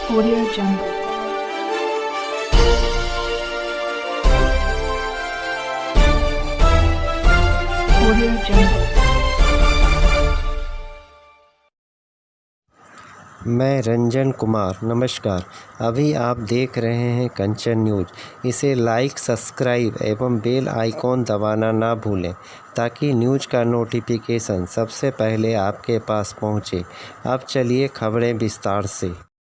Audio Jungle. Audio Jungle. मैं रंजन कुमार। नमस्कार। अभी आप देख रहे हैं कंचन न्यूज़। इसे लाइक, सब्सक्राइब एवं बेल आइकॉन दबाना ना भूलें ताकि न्यूज़ का नोटिफिकेशन सबसे पहले आपके पास पहुंचे। अब चलिए खबरें विस्तार से।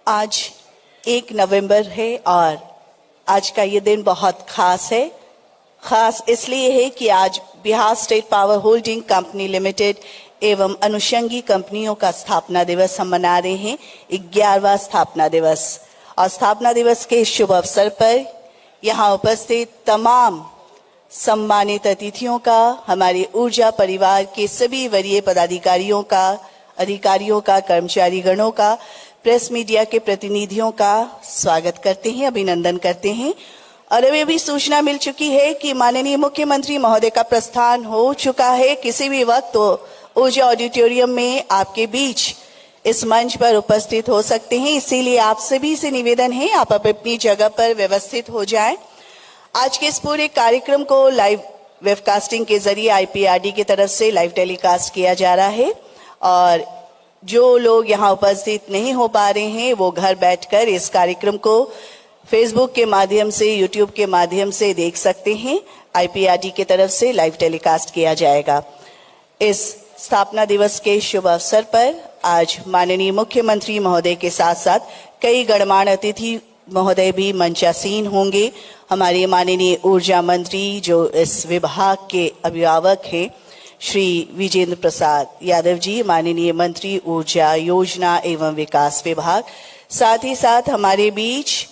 आज 1 नवंबर है और आज का ये दिन बहुत खास है। खास इसलिए है कि आज Bihar state power holding company limited एवं अनुषंगी कंपनियों का स्थापना दिवस हम मना रहे हैं, 11वां स्थापना दिवस। और स्थापना दिवस के शुभ अवसर पर यहाँ उपस्थित तमाम सम्मानित अतिथियों का, हमारे ऊर्जा परिवार के सभी वरीय पदाधिकारियों का, अधिकारियों का, कर्मचारी गणों का, प्रेस मीडिया के प्रतिनिधियों का स्वागत करते हैं, अभिनंदन करते हैं। और अभी भी सूचना मिल चुकी है कि माननीय मुख्यमंत्री महोदय का प्रस्थान हो चुका है। किसी भी वक्त तो ऊर्जा ऑडिटोरियम में आपके बीच इस मंच पर उपस्थित हो सकते हैं, इसीलिए आप सभी से निवेदन है आप अपनी जगह पर व्यवस्थित हो जाएं। आज के इस पूरे कार्यक्रम को लाइव वेबकास्टिंग के जरिए आईपीआरडी की तरफ से लाइव टेलीकास्ट किया जा रहा है और जो लोग यहाँ उपस्थित नहीं हो पा रहे हैं वो घर बैठकर इस कार्यक्रम को फेसबुक के माध्यम से, यूट्यूब के माध्यम से देख सकते हैं। आईपीआरडी की तरफ से लाइव टेलीकास्ट किया जाएगा। इस स्थापना दिवस के शुभ अवसर पर आज माननीय मुख्यमंत्री महोदय के साथ साथ कई गणमान्य अतिथि महोदय भी मंचासीन होंगे। हमारे माननीय ऊर्जा मंत्री जो इस विभाग के अभिभावक हैं, श्री विजेंद्र प्रसाद यादव जी, माननीय मंत्री ऊर्जा योजना एवं विकास विभाग। साथ ही साथ हमारे बीच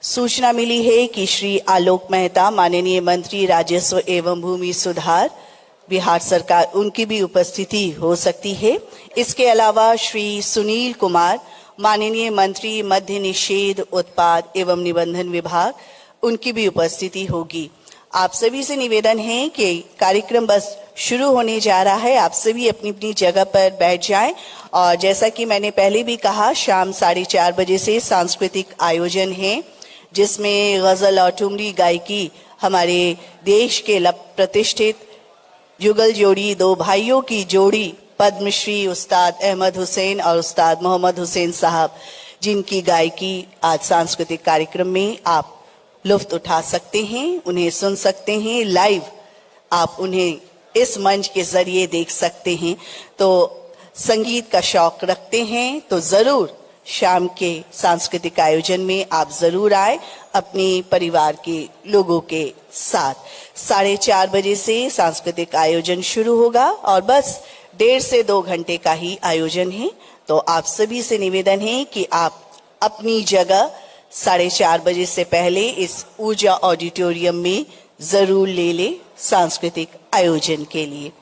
सूचना मिली है कि श्री आलोक मेहता, माननीय मंत्री राजस्व एवं भूमि सुधार बिहार सरकार, उनकी भी उपस्थिति हो सकती है। इसके अलावा श्री सुनील कुमार, माननीय मंत्री मद्य निषेध, उत्पाद एवं निबंधन विभाग, उनकी भी उपस्थिति होगी। आप सभी से निवेदन है कि कार्यक्रम बस शुरू होने जा रहा है, आप सभी अपनी अपनी जगह पर बैठ जाएं। और जैसा कि मैंने पहले भी कहा, शाम 4:30 बजे से सांस्कृतिक आयोजन है जिसमें गजल और ठुमरी गायकी हमारे देश के प्रतिष्ठित युगल जोड़ी, दो भाइयों की जोड़ी पद्मश्री उस्ताद अहमद हुसैन और उस्ताद मोहम्मद हुसैन साहब, जिनकी गायकी आज सांस्कृतिक कार्यक्रम में आप लुफ्त उठा सकते हैं, उन्हें सुन सकते हैं लाइव, आप उन्हें इस मंच के जरिए देख सकते हैं। तो संगीत का शौक रखते हैं तो जरूर शाम के सांस्कृतिक आयोजन में आप जरूर आए अपने परिवार के लोगों के साथ। 4:30 बजे से सांस्कृतिक आयोजन शुरू होगा और बस 1.5 से 2 घंटे का ही आयोजन है। तो आप सभी से निवेदन है कि आप अपनी जगह 4:30 बजे से पहले इस ऊर्जा ऑडिटोरियम में जरूर ले ले सांस्कृतिक आयोजन के लिए।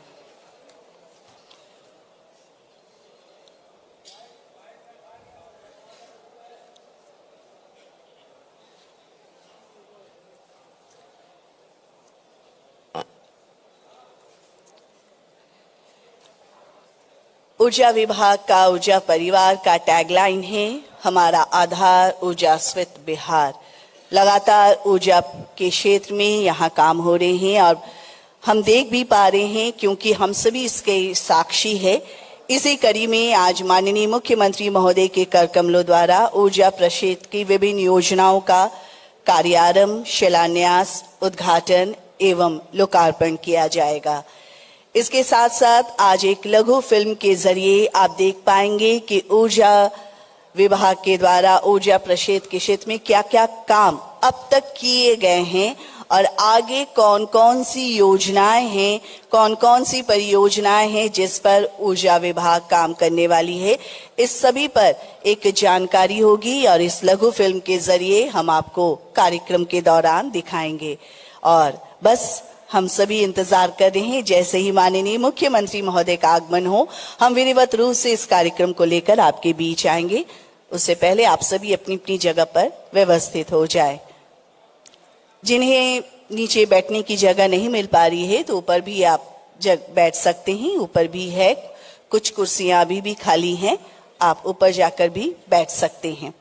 ऊर्जा विभाग का, ऊर्जा परिवार का टैगलाइन है, हमारा आधार ऊर्जा स्वित बिहार। लगातार ऊर्जा के क्षेत्र में यहाँ काम हो रहे हैं और हम देख भी पा रहे हैं क्योंकि हम सभी इसके साक्षी है। इसी कड़ी में आज माननीय मुख्यमंत्री महोदय के कर कमलों द्वारा ऊर्जा प्रक्षेत्र की विभिन्न योजनाओं का कार्यारंभ, शिलान्यास, उद्घाटन एवं लोकार्पण किया जाएगा। इसके साथ साथ आज एक लघु फिल्म के जरिए आप देख पाएंगे कि ऊर्जा विभाग के द्वारा ऊर्जा प्रक्षेत्र के क्षेत्र में क्या क्या काम अब तक किए गए हैं और आगे कौन कौन सी योजनाएं हैं, कौन कौन सी परियोजनाएं हैं जिस पर ऊर्जा विभाग काम करने वाली है। इस सभी पर एक जानकारी होगी और इस लघु फिल्म के जरिए हम आपको कार्यक्रम के दौरान दिखाएंगे। और बस हम सभी इंतजार कर रहे हैं जैसे ही माननीय मुख्यमंत्री महोदय का आगमन हो, हम विधिवत रूप से इस कार्यक्रम को लेकर आपके बीच आएंगे। उससे पहले आप सभी अपनी अपनी जगह पर व्यवस्थित हो जाए। जिन्हें नीचे बैठने की जगह नहीं मिल पा रही है तो ऊपर भी आप बैठ सकते हैं, ऊपर भी है, कुछ कुर्सियां अभी भी खाली हैं, आप ऊपर जाकर भी बैठ सकते हैं।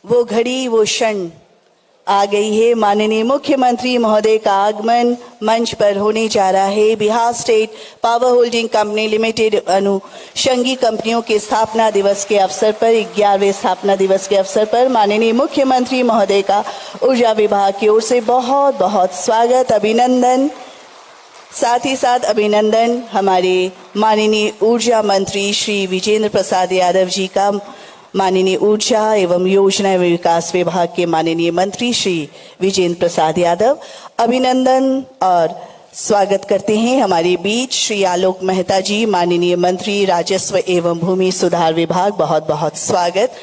वो घड़ी वो क्षण आ गई है। माननीय मुख्यमंत्री महोदय का आगमन मंच पर होने जा रहा है। Bihar state power holding company limited अनुषंगी कंपनियों के स्थापना दिवस के अवसर पर 11वें स्थापना दिवस के अवसर पर माननीय मुख्यमंत्री महोदय का ऊर्जा विभाग की ओर से बहुत बहुत स्वागत, अभिनंदन। साथ ही साथ अभिनंदन हमारे माननीय ऊर्जा मंत्री श्री विजेंद्र प्रसाद यादव जी का, माननीय ऊर्जा एवं योजना एवं विकास विभाग के माननीय मंत्री श्री विजेंद्र प्रसाद यादव। अभिनंदन और स्वागत करते हैं हमारे बीच श्री आलोक मेहता जी, माननीय मंत्री राजस्व एवं भूमि सुधार विभाग, बहुत बहुत स्वागत।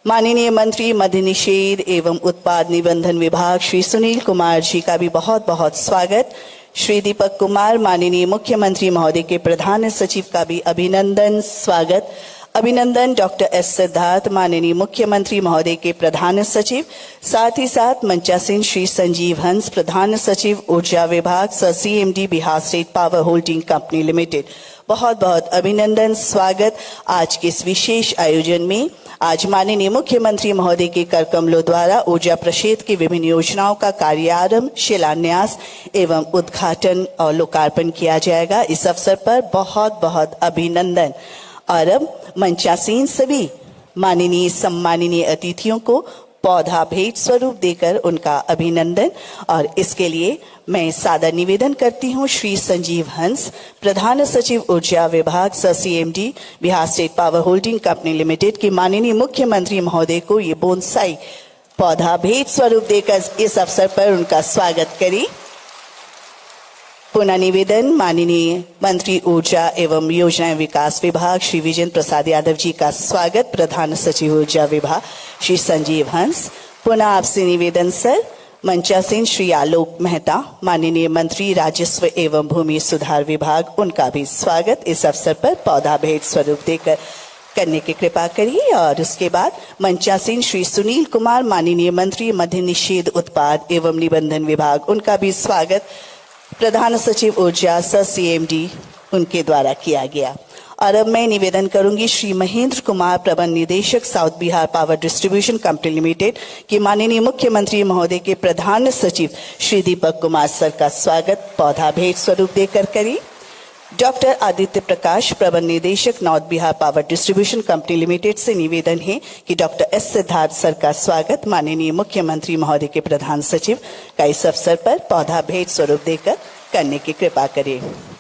माननीय मंत्री मद्य निषेध एवं उत्पाद निबंधन विभाग श्री सुनील कुमार जी का भी बहुत बहुत स्वागत। श्री दीपक कुमार, माननीय मुख्यमंत्री महोदय के प्रधान सचिव का भी अभिनंदन, स्वागत। अभिनंदन डॉक्टर एस सिद्धार्थ, माननीय मुख्यमंत्री महोदय के प्रधान सचिव। साथ ही साथ मंचासीन श्री संजीव हंस, प्रधान सचिव ऊर्जा विभाग, sir CMD Bihar state power holding company limited, बहुत बहुत अभिनंदन, स्वागत। आज के इस विशेष आयोजन में आज माननीय मुख्यमंत्री महोदय के कर कमलों द्वारा ऊर्जा प्रक्षेत्र की विभिन्न योजनाओं का कार्यारंभ, शिलान्यास एवं उद्घाटन और लोकार्पण किया जाएगा। इस अवसर पर बहुत बहुत अभिनंदन। और अब मंचासीन सभी माननीय सम्माननीय अतिथियों को पौधा भेंट स्वरूप देकर उनका अभिनंदन, और इसके लिए मैं सादर निवेदन करती हूँ श्री संजीव हंस, प्रधान सचिव ऊर्जा विभाग, sir CMD Bihar state power holding company limited के माननीय मुख्यमंत्री महोदय को ये बोनसाई पौधा भेंट स्वरूप देकर इस अवसर पर उनका स्वागत करें। पुनः निवेदन माननीय मंत्री ऊर्जा एवं योजना विकास विभाग श्री विजेंद्र प्रसाद यादव जी का स्वागत, प्रधान सचिव ऊर्जा विभाग श्री संजीव हंस। पुनः आपसे निवेदन सर, मंचासीन श्री आलोक मेहता, माननीय मंत्री राजस्व एवं भूमि सुधार विभाग, उनका भी स्वागत। इस अवसर पर पौधा भेंट स्वरूप देकर करने की कृपा करिए। और उसके बाद मंचासीन श्री सुनील कुमार, माननीय मंत्री मद्य निषेध उत्पाद एवं निबंधन विभाग, उनका भी स्वागत, प्रधान सचिव ऊर्जा सर CMD उनके द्वारा किया गया। और अब मैं निवेदन करूंगी श्री महेंद्र कुमार, प्रबंध निदेशक south Bihar power distribution company limited के माननीय मुख्यमंत्री महोदय के प्रधान सचिव श्री दीपक कुमार सर का स्वागत पौधा भेंट स्वरूप देकर करें। डॉक्टर आदित्य प्रकाश, प्रबंध निदेशक north Bihar power distribution company limited से निवेदन है कि डॉक्टर एस सिद्धार्थ सर का स्वागत माननीय मुख्यमंत्री महोदय के प्रधान सचिव का इस अवसर पर पौधा भेंट स्वरूप देकर करने की कृपा करें।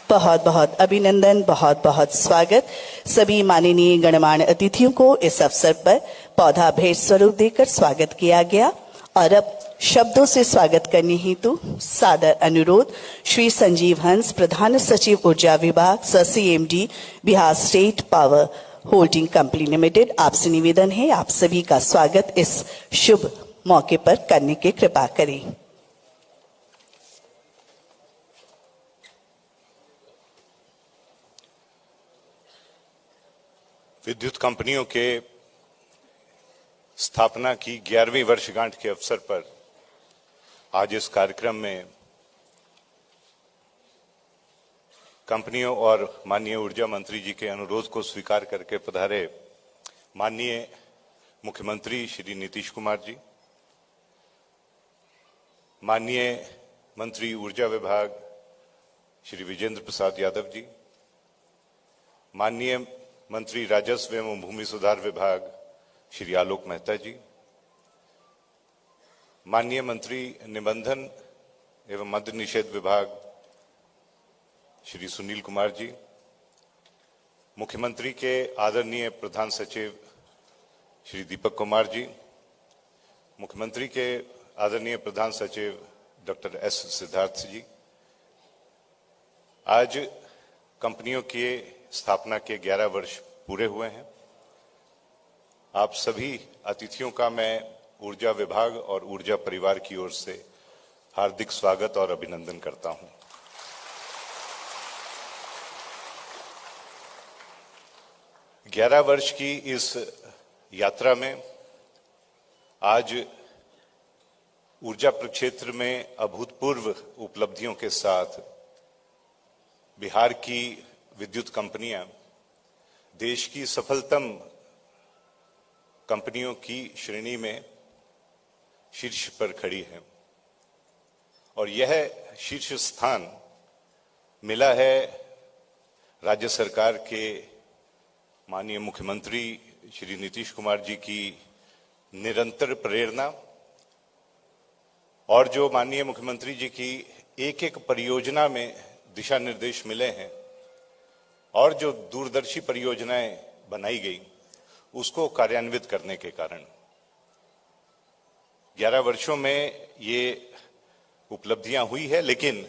बहुत बहुत अभिनंदन, बहुत बहुत स्वागत। सभी माननीय गणमान्य अतिथियों को इस अवसर पर पौधा भेंट स्वरूप देकर स्वागत किया गया। और अब शब्दों से स्वागत करने हेतु सादर अनुरोध श्री संजीव हंस, प्रधान सचिव ऊर्जा विभाग, sir CMD Bihar state power holding company limited, आपसे निवेदन है आप सभी का स्वागत इस शुभ मौके पर करने की कृपा करें। विद्युत कंपनियों के स्थापना की 11वीं वर्षगांठ के अवसर पर आज इस कार्यक्रम में कंपनियों और माननीय ऊर्जा मंत्री जी के अनुरोध को स्वीकार करके पधारे माननीय मुख्यमंत्री श्री नीतीश कुमार जी, माननीय मंत्री ऊर्जा विभाग श्री विजेंद्र प्रसाद यादव जी, माननीय मंत्री राजस्व एवं भूमि सुधार विभाग श्री आलोक मेहता जी, माननीय मंत्री निबंधन एवं मद्य निषेध विभाग श्री सुनील कुमार जी, मुख्यमंत्री के आदरणीय प्रधान सचिव श्री दीपक कुमार जी, मुख्यमंत्री के आदरणीय प्रधान सचिव डॉक्टर एस सिद्धार्थ जी। आज कंपनियों की स्थापना के 11 वर्ष पूरे हुए हैं। आप सभी अतिथियों का मैं ऊर्जा विभाग और ऊर्जा परिवार की ओर से हार्दिक स्वागत और अभिनंदन करता हूं। ग्यारह वर्ष की इस यात्रा में आज ऊर्जा प्रक्षेत्र में अभूतपूर्व उपलब्धियों के साथ बिहार की विद्युत कंपनियां देश की सफलतम कंपनियों की श्रेणी में शीर्ष पर खड़ी है और यह शीर्ष स्थान मिला है राज्य सरकार के माननीय मुख्यमंत्री श्री नीतीश कुमार जी की निरंतर प्रेरणा और जो माननीय मुख्यमंत्री जी की एक एक परियोजना में दिशा निर्देश मिले हैं और जो दूरदर्शी परियोजनाएं बनाई गई उसको कार्यान्वित करने के कारण 11 वर्षों में ये उपलब्धियां हुई है। लेकिन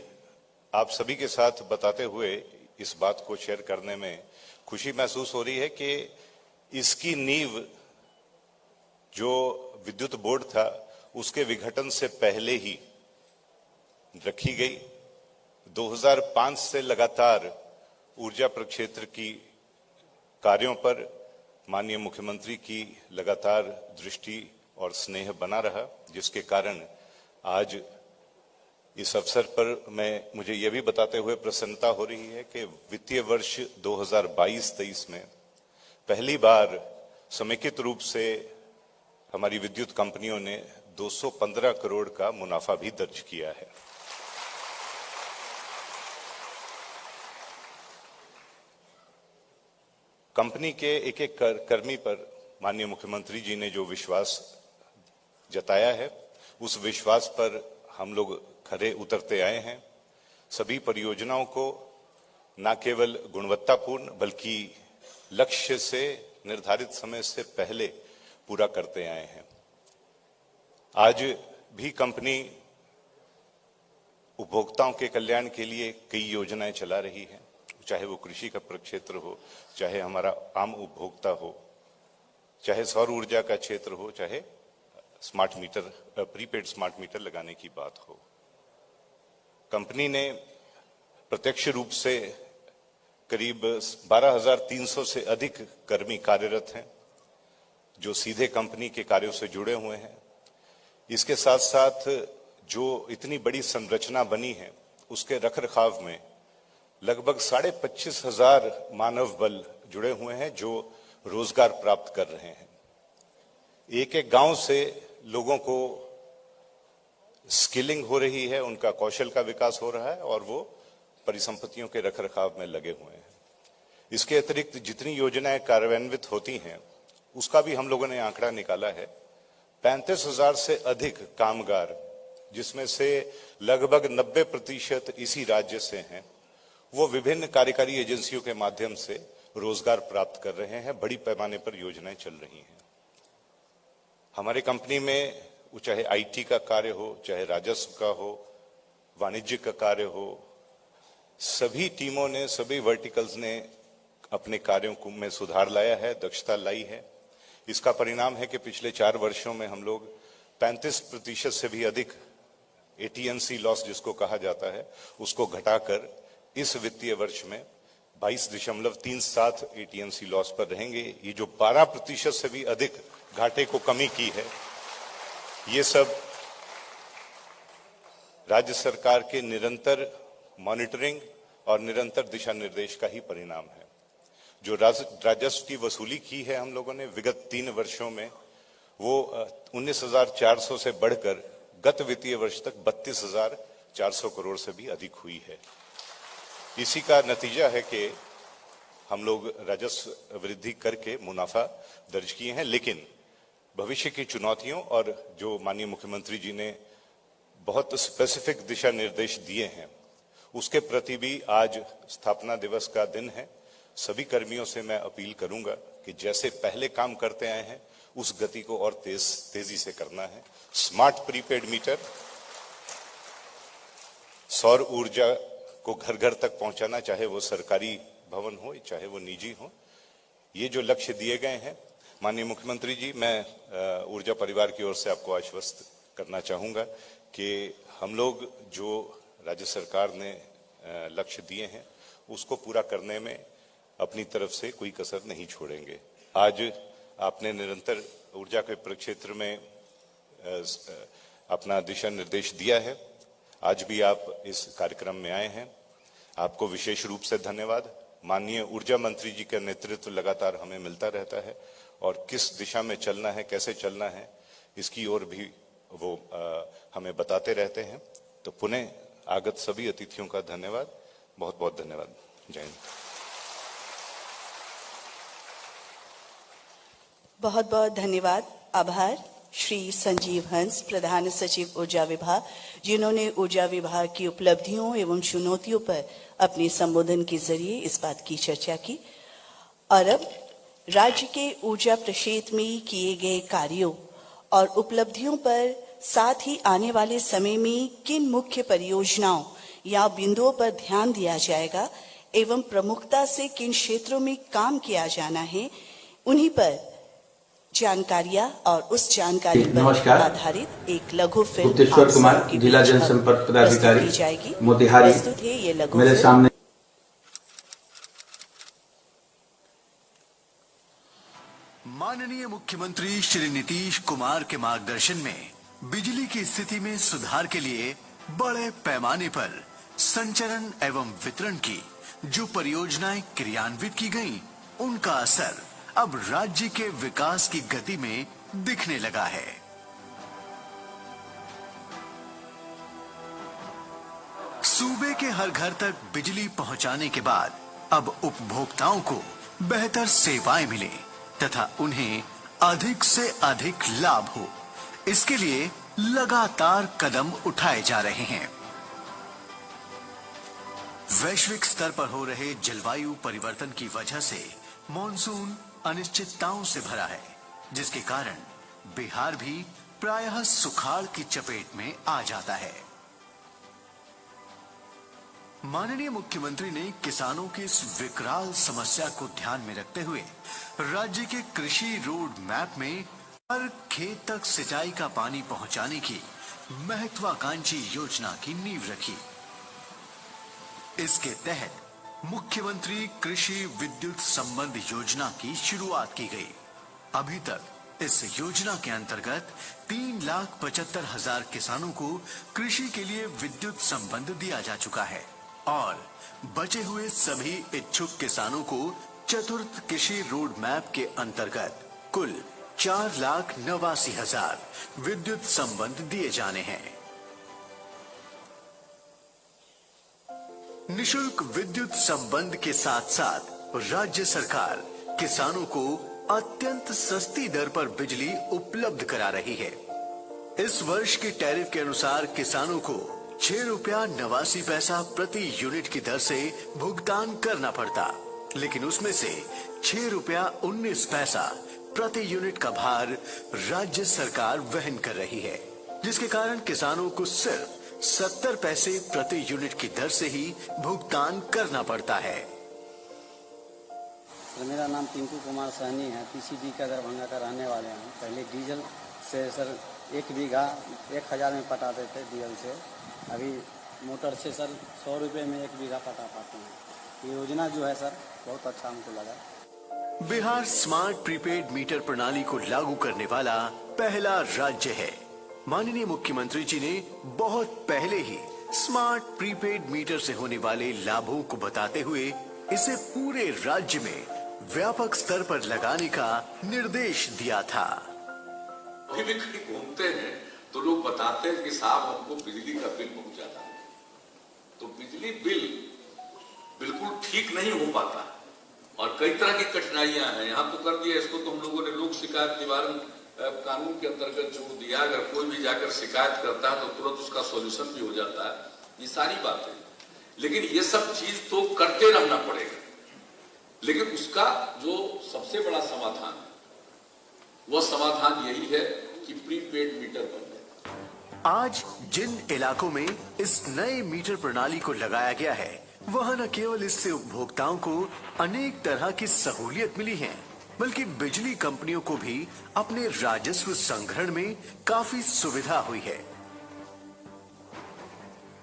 आप सभी के साथ बताते हुए इस बात को शेयर करने में खुशी महसूस हो रही है कि इसकी नींव जो विद्युत बोर्ड था उसके विघटन से पहले ही रखी गई। 2005 से लगातार ऊर्जा प्रक्षेत्र की कार्यों पर माननीय मुख्यमंत्री की लगातार दृष्टि और स्नेह बना रहा, जिसके कारण आज इस अवसर पर मुझे यह भी बताते हुए प्रसन्नता हो रही है कि वित्तीय वर्ष 2022-23 में पहली बार समेकित रूप से हमारी विद्युत कंपनियों ने 215 करोड़ का मुनाफा भी दर्ज किया है। कंपनी के एक एक कर्मी पर माननीय मुख्यमंत्री जी ने जो विश्वास जताया है उस विश्वास पर हम लोग खरे उतरते आए हैं। सभी परियोजनाओं को न केवल गुणवत्तापूर्ण बल्कि लक्ष्य से निर्धारित समय से पहले पूरा करते आए हैं। आज भी कंपनी उपभोक्ताओं के कल्याण के लिए कई योजनाएं चला रही है, चाहे वो कृषि का प्रक्षेत्र हो, चाहे हमारा आम उपभोक्ता हो, चाहे सौर ऊर्जा का क्षेत्र हो, चाहे smart meter, prepaid smart meter लगाने की बात हो। कंपनी ने प्रत्यक्ष रूप से करीब 12,300 से अधिक कर्मी कार्यरत हैं जो सीधे कंपनी के कार्यों से जुड़े हुए हैं। इसके साथ साथ जो इतनी बड़ी संरचना बनी है उसके रखरखाव में लगभग 25,500 मानव बल जुड़े हुए हैं जो रोजगार प्राप्त कर रहे हैं। एक एक गांव से लोगों को स्किलिंग हो रही है, उनका कौशल का विकास हो रहा है और वो परिसंपत्तियों के रखरखाव में लगे हुए हैं। इसके अतिरिक्त जितनी योजनाएं कार्यान्वित होती हैं उसका भी हम लोगों ने आंकड़ा निकाला है। 35,000 से अधिक कामगार, जिसमें से लगभग 90% इसी राज्य से हैं, वो विभिन्न कार्यकारी एजेंसियों के माध्यम से रोजगार प्राप्त कर रहे हैं। बड़ी पैमाने पर योजनाएं चल रही हैं। हमारी कंपनी में चाहे आईटी का कार्य हो, चाहे राजस्व का हो, वाणिज्य का कार्य हो, सभी टीमों ने, सभी वर्टिकल्स ने अपने कार्यों को में सुधार लाया है, दक्षता लाई है। इसका परिणाम है कि पिछले 4 वर्षों में हम लोग 35% से भी अधिक एटीएनसी लॉस जिसको कहा जाता है उसको घटाकर इस वित्तीय वर्ष में 22.37 एटीएनसी लॉस पर रहेंगे। ये जो 12% से भी अधिक घाटे को कमी की है, ये सब राज्य सरकार के निरंतर मॉनिटरिंग और निरंतर दिशा निर्देश का ही परिणाम है। जो राजस्व की वसूली की है हम लोगों ने विगत 3 वर्षों में, वो 19,400 से बढ़कर गत वित्तीय वर्ष तक 32,400 करोड़ से भी अधिक हुई है। इसी का नतीजा है कि हम लोग राजस्व वृद्धि करके मुनाफा दर्ज किए हैं। लेकिन भविष्य की चुनौतियों और जो माननीय मुख्यमंत्री जी ने बहुत स्पेसिफिक दिशा निर्देश दिए हैं उसके प्रति भी आज स्थापना दिवस का दिन है। सभी कर्मियों से मैं अपील करूंगा कि जैसे पहले काम करते आए हैं उस गति को और तेजी से करना है। स्मार्ट प्रीपेड मीटर, सौर ऊर्जा को घर घर तक पहुंचाना, चाहे वो सरकारी भवन हो चाहे वो निजी हो, ये जो लक्ष्य दिए गए हैं माननीय मुख्यमंत्री जी, मैं ऊर्जा परिवार की ओर से आपको आश्वस्त करना चाहूंगा कि हम लोग जो राज्य सरकार ने लक्ष्य दिए हैं उसको पूरा करने में अपनी तरफ से कोई कसर नहीं छोड़ेंगे। आज आपने निरंतर ऊर्जा के प्रक्षेत्र में अपना दिशा निर्देश दिया है। आज भी आप इस कार्यक्रम में आए हैं, आपको विशेष रूप से धन्यवाद। माननीय ऊर्जा मंत्री जी का नेतृत्व लगातार हमें मिलता रहता है और किस दिशा में चलना है, कैसे चलना है, इसकी ओर भी वो हमें बताते रहते हैं। तो पुनः आगत सभी अतिथियों का धन्यवाद, बहुत बहुत धन्यवाद। जय हिंद। बहुत बहुत धन्यवाद, आभार श्री संजीव हंस, प्रधान सचिव ऊर्जा विभाग, जिन्होंने ऊर्जा विभाग की उपलब्धियों एवं चुनौतियों पर अपने संबोधन के जरिए इस बात की चर्चा की। और अब राज्य के ऊर्जा क्षेत्र में किए गए कार्यों और उपलब्धियों पर, साथ ही आने वाले समय में किन मुख्य परियोजनाओं या बिंदुओं पर ध्यान दिया जाएगा एवं प्रमुखता से किन क्षेत्रों में काम किया जाना है, उन्हीं पर जानकारियां और उस जानकारी पर आधारित एक लघु फिल्म गुप्तेश्वर कुमार, जिला जनसंपर्क पदाधिकारी, मोतिहारी, प्रस्तुत है ये लघु मेरे फिल्म। सामने। माननीय मुख्यमंत्री श्री नीतीश कुमार के मार्गदर्शन में बिजली की स्थिति में सुधार के लिए बड़े पैमाने पर संचरण एवं वितरण की जो परियोजनाएं क्रियान्वित की गईं, उनका असर अब राज्य के विकास की गति में दिखने लगा है। सूबे के हर घर तक बिजली पहुंचाने के बाद अब उपभोक्ताओं को बेहतर सेवाएं मिले तथा उन्हें अधिक से अधिक लाभ हो, इसके लिए लगातार कदम उठाए जा रहे हैं। वैश्विक स्तर पर हो रहे जलवायु परिवर्तन की वजह से मॉनसून अनिश्चितताओं से भरा है, जिसके कारण बिहार भी प्रायः सुखाड़ की चपेट में आ जाता है। माननीय मुख्यमंत्री ने किसानों की इस विकराल समस्या को ध्यान में रखते हुए राज्य के कृषि रोड मैप में हर खेत तक सिंचाई का पानी पहुंचाने की महत्वाकांक्षी योजना की नींव रखी। इसके तहत मुख्यमंत्री कृषि विद्युत संबंध योजना की शुरुआत की गई। अभी तक इस योजना के अंतर्गत 3,75,000 किसानों को कृषि के लिए विद्युत संबंध दिया जा चुका है और बचे हुए सभी इच्छुक किसानों को चतुर्थ कृषि रोड मैप के अंतर्गत कुल 4,89,000 विद्युत संबंध दिए जाने हैं। निशुल्क विद्युत संबंध के साथ साथ राज्य सरकार किसानों को अत्यंत सस्ती दर पर बिजली उपलब्ध करा रही है। इस वर्ष के टैरिफ के अनुसार किसानों को 6 रुपया 89 पैसा प्रति यूनिट की दर से भुगतान करना पड़ता, लेकिन उसमें से 6 रुपया 19 पैसा प्रति यूनिट का भार राज्य सरकार वहन कर रही है, जिसके कारण किसानों को सिर्फ 70 पैसे प्रति यूनिट की दर से ही भुगतान करना पड़ता है। मेरा नाम टिंकू कुमार सहनी है, पीसीडी का दरभंगा का रहने वाले हैं। पहले डीजल से सर 1 बीघा 1,000 में पटाते थे डीजल से, अभी मोटर से सर 100 रुपये में 1 बीघा पटा पाते हैं। ये योजना जो है सर बहुत अच्छा हमको लगा। बिहार स्मार्ट प्रीपेड मीटर प्रणाली को लागू करने वाला पहला राज्य है। माननीय मुख्यमंत्री जी ने बहुत पहले ही स्मार्ट प्रीपेड मीटर से होने वाले लाभों को बताते हुए इसे पूरे राज्य में व्यापक स्तर पर लगाने का निर्देश दिया था। अभी भी कहीं घूमते हैं तो लोग बताते हैं कि साहब हमको बिजली का बिल बहुत ज्यादा है, तो बिजली बिल बिल्कुल ठीक नहीं हो पाता और कई तरह की कठिनाइयां हैं। यहाँ तो कर दिया इसको, तो हम लोगों ने लोक शिकायत निवारण कानून के अंतर्गत जो दिया, अगर कोई भी जाकर शिकायत करता है तो तुरंत उसका सॉल्यूशन भी हो जाता है। ये सारी बातें, लेकिन ये सब चीज तो करते रहना पड़ेगा। लेकिन उसका जो सबसे बड़ा समाधान है, वह समाधान यही है कि प्रीपेड मीटर बन जाए। आज जिन इलाकों में इस नए मीटर प्रणाली को लगाया गया है, वहां न केवल इससे उपभोक्ताओं को अनेक तरह की सहूलियत मिली है, बल्कि बिजली कंपनियों को भी अपने राजस्व संग्रहण में काफी सुविधा हुई है।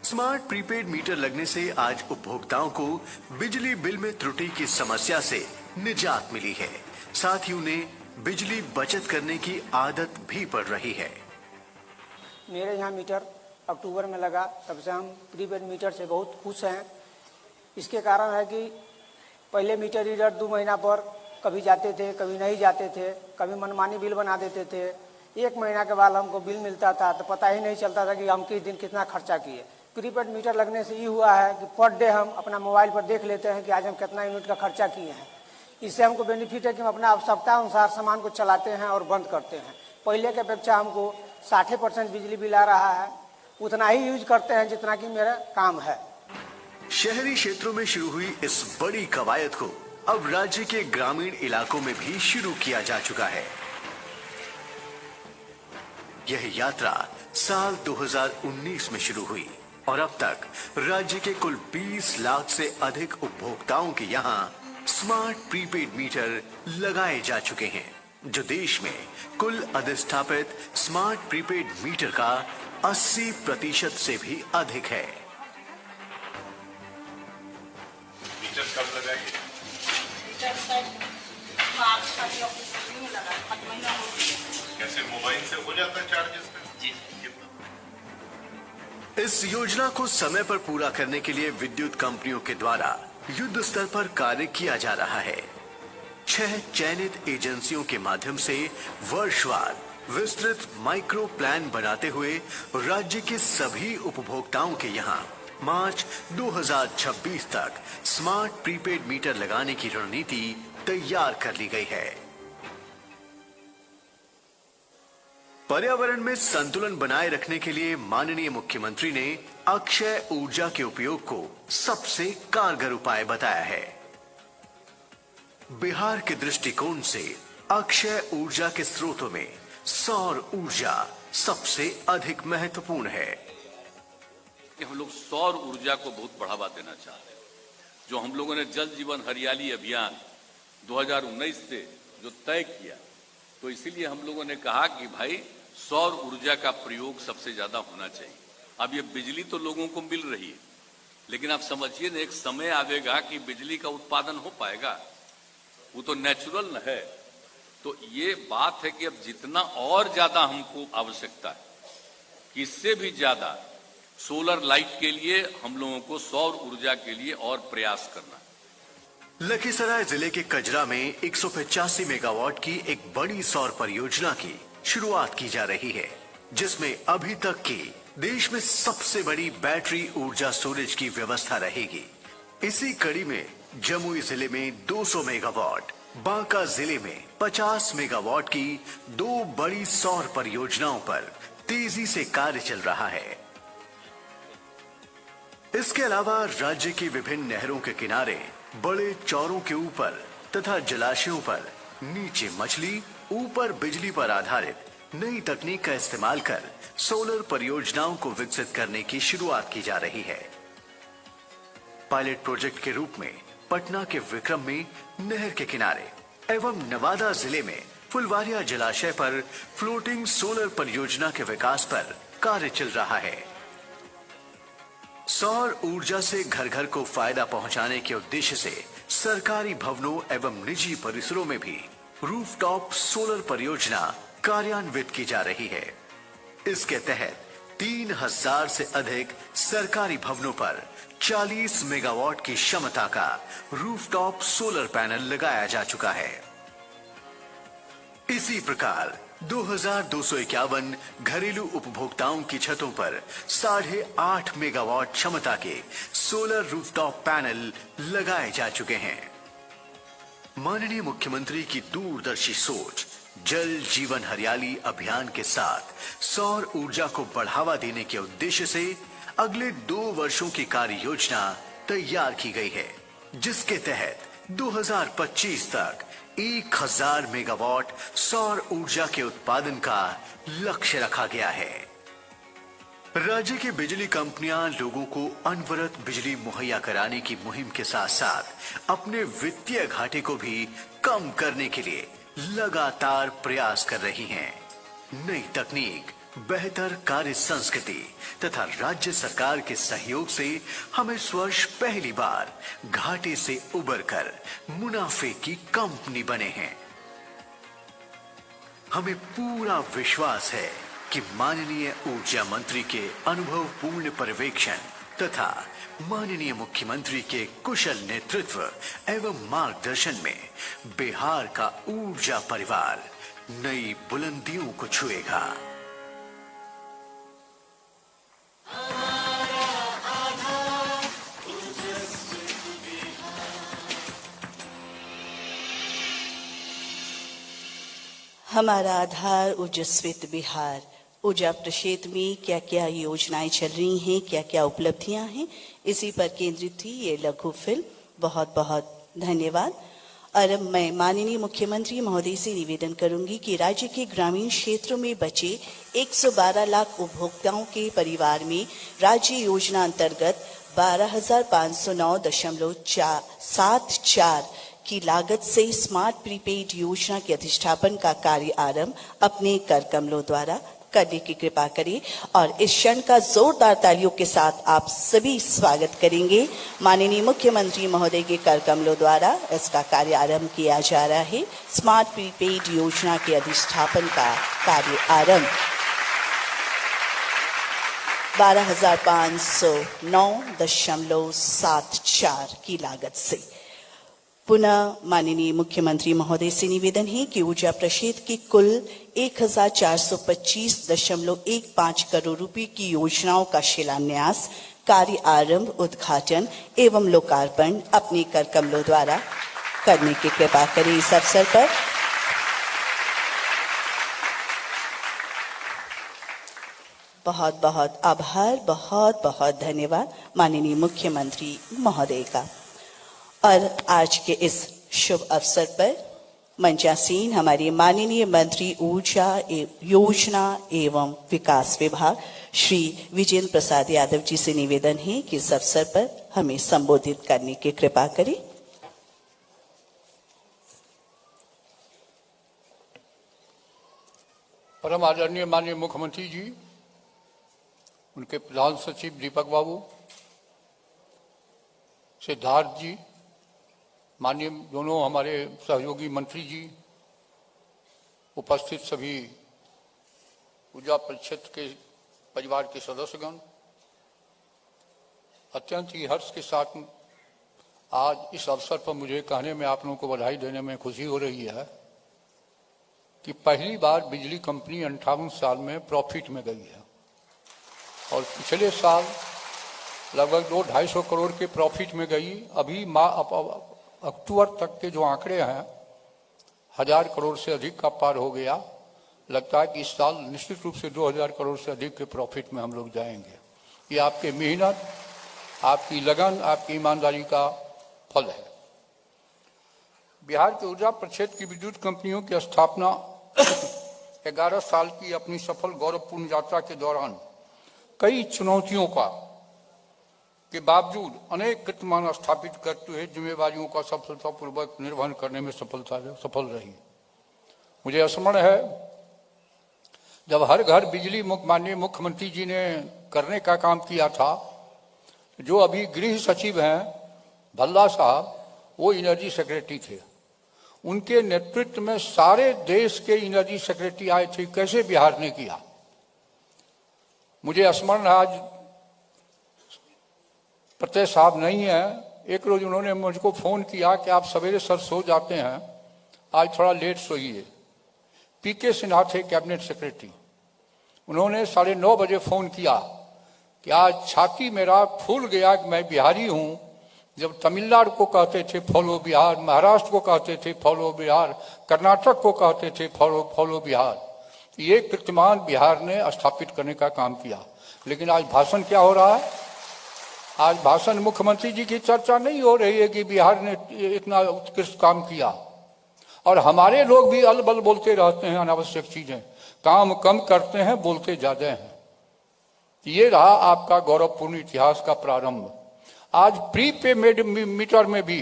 स्मार्ट प्रीपेड मीटर लगने से आज उपभोक्ताओं को बिजली बिल में त्रुटि की समस्या से निजात मिली है, साथ ही उन्हें बिजली बचत करने की आदत भी पड़ रही है। मेरे यहाँ मीटर अक्टूबर में लगा, तब से हम प्रीपेड मीटर से बहुत खुश हैं। इसके कारण है कि पहले मीटर रीडर 2 महीना पर कभी जाते थे कभी नहीं जाते थे, कभी मनमानी बिल बना देते थे। 1 महीना के बाद हमको बिल मिलता था तो पता ही नहीं चलता था कि हम किस दिन कितना खर्चा किए। प्रीपेड मीटर लगने से ये हुआ है कि पर डे हम अपना मोबाइल पर देख लेते हैं कि आज हम कितना यूनिट का खर्चा किए हैं। इससे हमको बेनिफिट है कि हम अपना आवश्यकता अनुसार सामान को चलाते हैं और बंद करते हैं। पहले के अपेक्षा हमको 60% बिजली बिल आ रहा है, उतना ही यूज करते हैं जितना कि मेरा काम है। शहरी क्षेत्रों में शुरू हुई इस बड़ी कवायद को अब राज्य के ग्रामीण इलाकों में भी शुरू किया जा चुका है। यह यात्रा साल 2019 में शुरू हुई और अब तक राज्य के कुल 20 लाख से अधिक उपभोक्ताओं के यहां स्मार्ट प्रीपेड मीटर लगाए जा चुके हैं, जो देश में कुल अधिष्ठापित स्मार्ट प्रीपेड मीटर का 80% से भी अधिक है। मीटर कब लगाएंगे? कैसे मोबाइल से हो जाता है चार्ज इसका? जी। इस योजना को समय पर पूरा करने के लिए विद्युत कंपनियों के द्वारा युद्ध स्तर पर कार्य किया जा रहा है। 6 चयनित एजेंसियों के माध्यम से वर्षवार विस्तृत माइक्रो प्लान बनाते हुए राज्य के सभी उपभोक्ताओं के यहां मार्च 2026 तक स्मार्ट प्रीपेड मीटर लगाने की रणनीति तैयार कर ली गई है। पर्यावरण में संतुलन बनाए रखने के लिए माननीय मुख्यमंत्री ने अक्षय ऊर्जा के उपयोग को सबसे कारगर उपाय बताया है। बिहार के दृष्टिकोण से अक्षय ऊर्जा के स्रोतों में सौर ऊर्जा सबसे अधिक महत्वपूर्ण है। हम लोग सौर ऊर्जा को बहुत बढ़ावा देना चाहते हैं। जो हम लोगों ने जल जीवन हरियाली अभियान 2019 से जो तय किया, तो इसीलिए हम लोगों ने कहा कि भाई सौर ऊर्जा का प्रयोग सबसे ज्यादा होना चाहिए। अब ये बिजली तो लोगों को मिल रही है, लेकिन आप समझिए ना, एक समय आएगा कि बिजली का उत्पादन हो पाएगा, वो तो नेचुरल न है। तो ये बात है कि अब जितना और ज्यादा हमको आवश्यकता है, इससे भी ज्यादा सोलर लाइट के लिए हम लोगों को सौर ऊर्जा के लिए और प्रयास करना। लखीसराय जिले के कजरा में 185 मेगावाट की एक बड़ी सौर परियोजना की शुरुआत की जा रही है, जिसमें अभी तक की देश में सबसे बड़ी बैटरी ऊर्जा स्टोरेज की व्यवस्था रहेगी। इसी कड़ी में जमुई जिले में 200 मेगावाट, बांका जिले में 50 मेगावाट की 2 बड़ी सौर परियोजनाओं पर तेजी से कार्य चल रहा है। इसके अलावा राज्य की विभिन्न नहरों के किनारे, बड़े चौरों के ऊपर तथा जलाशयों पर नीचे मछली, ऊपर बिजली पर आधारित नई तकनीक का इस्तेमाल कर सोलर परियोजनाओं को विकसित करने की शुरुआत की जा रही है। पायलट प्रोजेक्ट के रूप में पटना के विक्रम में नहर के किनारे एवं नवादा जिले में फुलवारिया जलाशय पर फ्लोटिंग सोलर परियोजना के विकास पर कार्य चल रहा है। सौर ऊर्जा से घर घर को फायदा पहुंचाने के उद्देश्य से सरकारी भवनों एवं निजी परिसरों में भी रूफटॉप सोलर परियोजना कार्यान्वित की जा रही है। इसके तहत 3000 से अधिक सरकारी भवनों पर 40 मेगावाट की क्षमता का रूफटॉप सोलर पैनल लगाया जा चुका है। इसी प्रकार 2251 घरेलू उपभोक्ताओं की छतों पर 8.5 मेगावाट क्षमता के सोलर रूफटॉप पैनल लगाए जा चुके हैं। माननीय मुख्यमंत्री की दूरदर्शी सोच, जल जीवन हरियाली अभियान के साथ सौर ऊर्जा को बढ़ावा देने के उद्देश्य से अगले 2 वर्षों की कार्य योजना तैयार की गई है, जिसके तहत 2025 तक 1000 मेगावाट सौर ऊर्जा के उत्पादन का लक्ष्य रखा गया है। राज्य की बिजली कंपनियां लोगों को अनवरत बिजली मुहैया कराने की मुहिम के साथ साथ अपने वित्तीय घाटे को भी कम करने के लिए लगातार प्रयास कर रही हैं। नई तकनीक, बेहतर कार्य संस्कृति तथा राज्य सरकार के सहयोग से हम इस वर्ष पहली बार घाटे से उबरकर मुनाफे की कंपनी बने हैं। हमें पूरा विश्वास है कि माननीय ऊर्जा मंत्री के अनुभवपूर्ण पर्यवेक्षण तथा माननीय मुख्यमंत्री के कुशल नेतृत्व एवं मार्गदर्शन में बिहार का ऊर्जा परिवार नई बुलंदियों को छुएगा। हमारा आधार ऊर्जस्वित बिहार। ऊर्जा क्षेत्र में क्या क्या योजनाएं चल रही हैं, क्या क्या उपलब्धियां हैं, इसी पर केंद्रित थी ये लघु फिल्म। बहुत बहुत धन्यवाद। और अब मैं माननीय मुख्यमंत्री महोदय से निवेदन करूंगी कि राज्य के ग्रामीण क्षेत्रों में बचे 112 लाख उपभोक्ताओं के परिवार में राज्य योजना अंतर्गत 12,509.74 की लागत से स्मार्ट प्रीपेड योजना के अधिष्ठापन का कार्य आरंभ अपने कर कमलों द्वारा करने की कृपा करें। और इस क्षण का जोरदार तालियों के साथ आप सभी स्वागत करेंगे। माननीय मुख्यमंत्री महोदय के कर कमलों द्वारा इसका कार्य आरंभ किया जा रहा है। स्मार्ट प्रीपेड योजना के अधिष्ठापन का कार्य आरंभ 12,509.74 की लागत से। पुनः माननीय मुख्यमंत्री महोदय से निवेदन है कि ऊर्जा प्रक्षेत्र की कुल 1,425.15 करोड़ रुपए की योजनाओं का शिलान्यास, कार्य आरंभ, उद्घाटन एवं लोकार्पण अपने कर कमलों द्वारा करने की कृपा करें। इस अवसर पर बहुत बहुत आभार, बहुत बहुत धन्यवाद माननीय मुख्यमंत्री महोदय का। और आज के इस शुभ अवसर पर मंचासीन हमारे माननीय मंत्री ऊर्जा योजना एवं विकास विभाग श्री विजेंद्र प्रसाद यादव जी से निवेदन है कि इस अवसर पर हमें संबोधित करने की कृपा करें। परम आदरणीय माननीय मुख्यमंत्री जी, उनके प्रधान सचिव दीपक बाबू, सिद्धार्थ जी, माननीय दोनों हमारे सहयोगी मंत्री जी, उपस्थित सभी ऊर्जा परिषद के परिवार के सदस्यगण, अत्यंत ही हर्ष के साथ आज इस अवसर पर मुझे कहने में, आप लोगों को बधाई देने में खुशी हो रही है कि पहली बार बिजली कंपनी 58 साल में प्रॉफिट में गई है। और पिछले साल लगभग 200-250 करोड़ के प्रॉफिट में गई। अभी अक्टूबर तक के जो आंकड़े हैं 1000 करोड़ से अधिक का पार हो गया। लगता है कि इस साल निश्चित रूप से 2000 करोड़ से अधिक के प्रॉफिट में हम लोग जाएंगे। ये आपके मेहनत, आपकी लगन, आपकी ईमानदारी का फल है। बिहार के ऊर्जा प्रक्षेत्र की विद्युत कंपनियों की स्थापना 11 साल की अपनी सफल गौरवपूर्ण यात्रा के दौरान कई चुनौतियों के बावजूद अनेक कीर्तिमान स्थापित करते हुए जिम्मेवारियों का सफलतापूर्वक निर्वहन करने में सफल रही। मुझे स्मरण है जब हर घर बिजली माननीय मुख्यमंत्री जी ने करने का काम किया था, जो अभी गृह सचिव हैं भल्ला साहब, वो एनर्जी सेक्रेटरी थे। उनके नेतृत्व में सारे देश के एनर्जी सेक्रेटरी आए थे। कैसे बिहार ने किया। मुझे स्मरण है, आज प्रत्यय साहब नहीं है, एक रोज उन्होंने मुझको फोन किया कि आप सवेरे सर सो जाते हैं, आज थोड़ा लेट सोइए। पीके सिन्हा थे कैबिनेट सेक्रेटरी, उन्होंने 9:30 बजे फोन किया कि आज छाती मेरा फूल गया कि मैं बिहारी हूं। जब तमिलनाडु को कहते थे फॉलो बिहार, महाराष्ट्र को कहते थे फॉलो बिहार, कर्नाटक को कहते थे फॉलो बिहार। ये कीर्तिमान बिहार ने स्थापित करने का काम किया। लेकिन आज भाषण क्या हो रहा है? आज भाषण मुख्यमंत्री जी की चर्चा नहीं हो रही है कि बिहार ने इतना उत्कृष्ट काम किया। और हमारे लोग भी अलबल बोलते रहते हैं, अनावश्यक चीजें, काम कम करते हैं, बोलते ज्यादा हैं। ये रहा आपका गौरवपूर्ण इतिहास का प्रारंभ। आज प्रीपेड मीटर में भी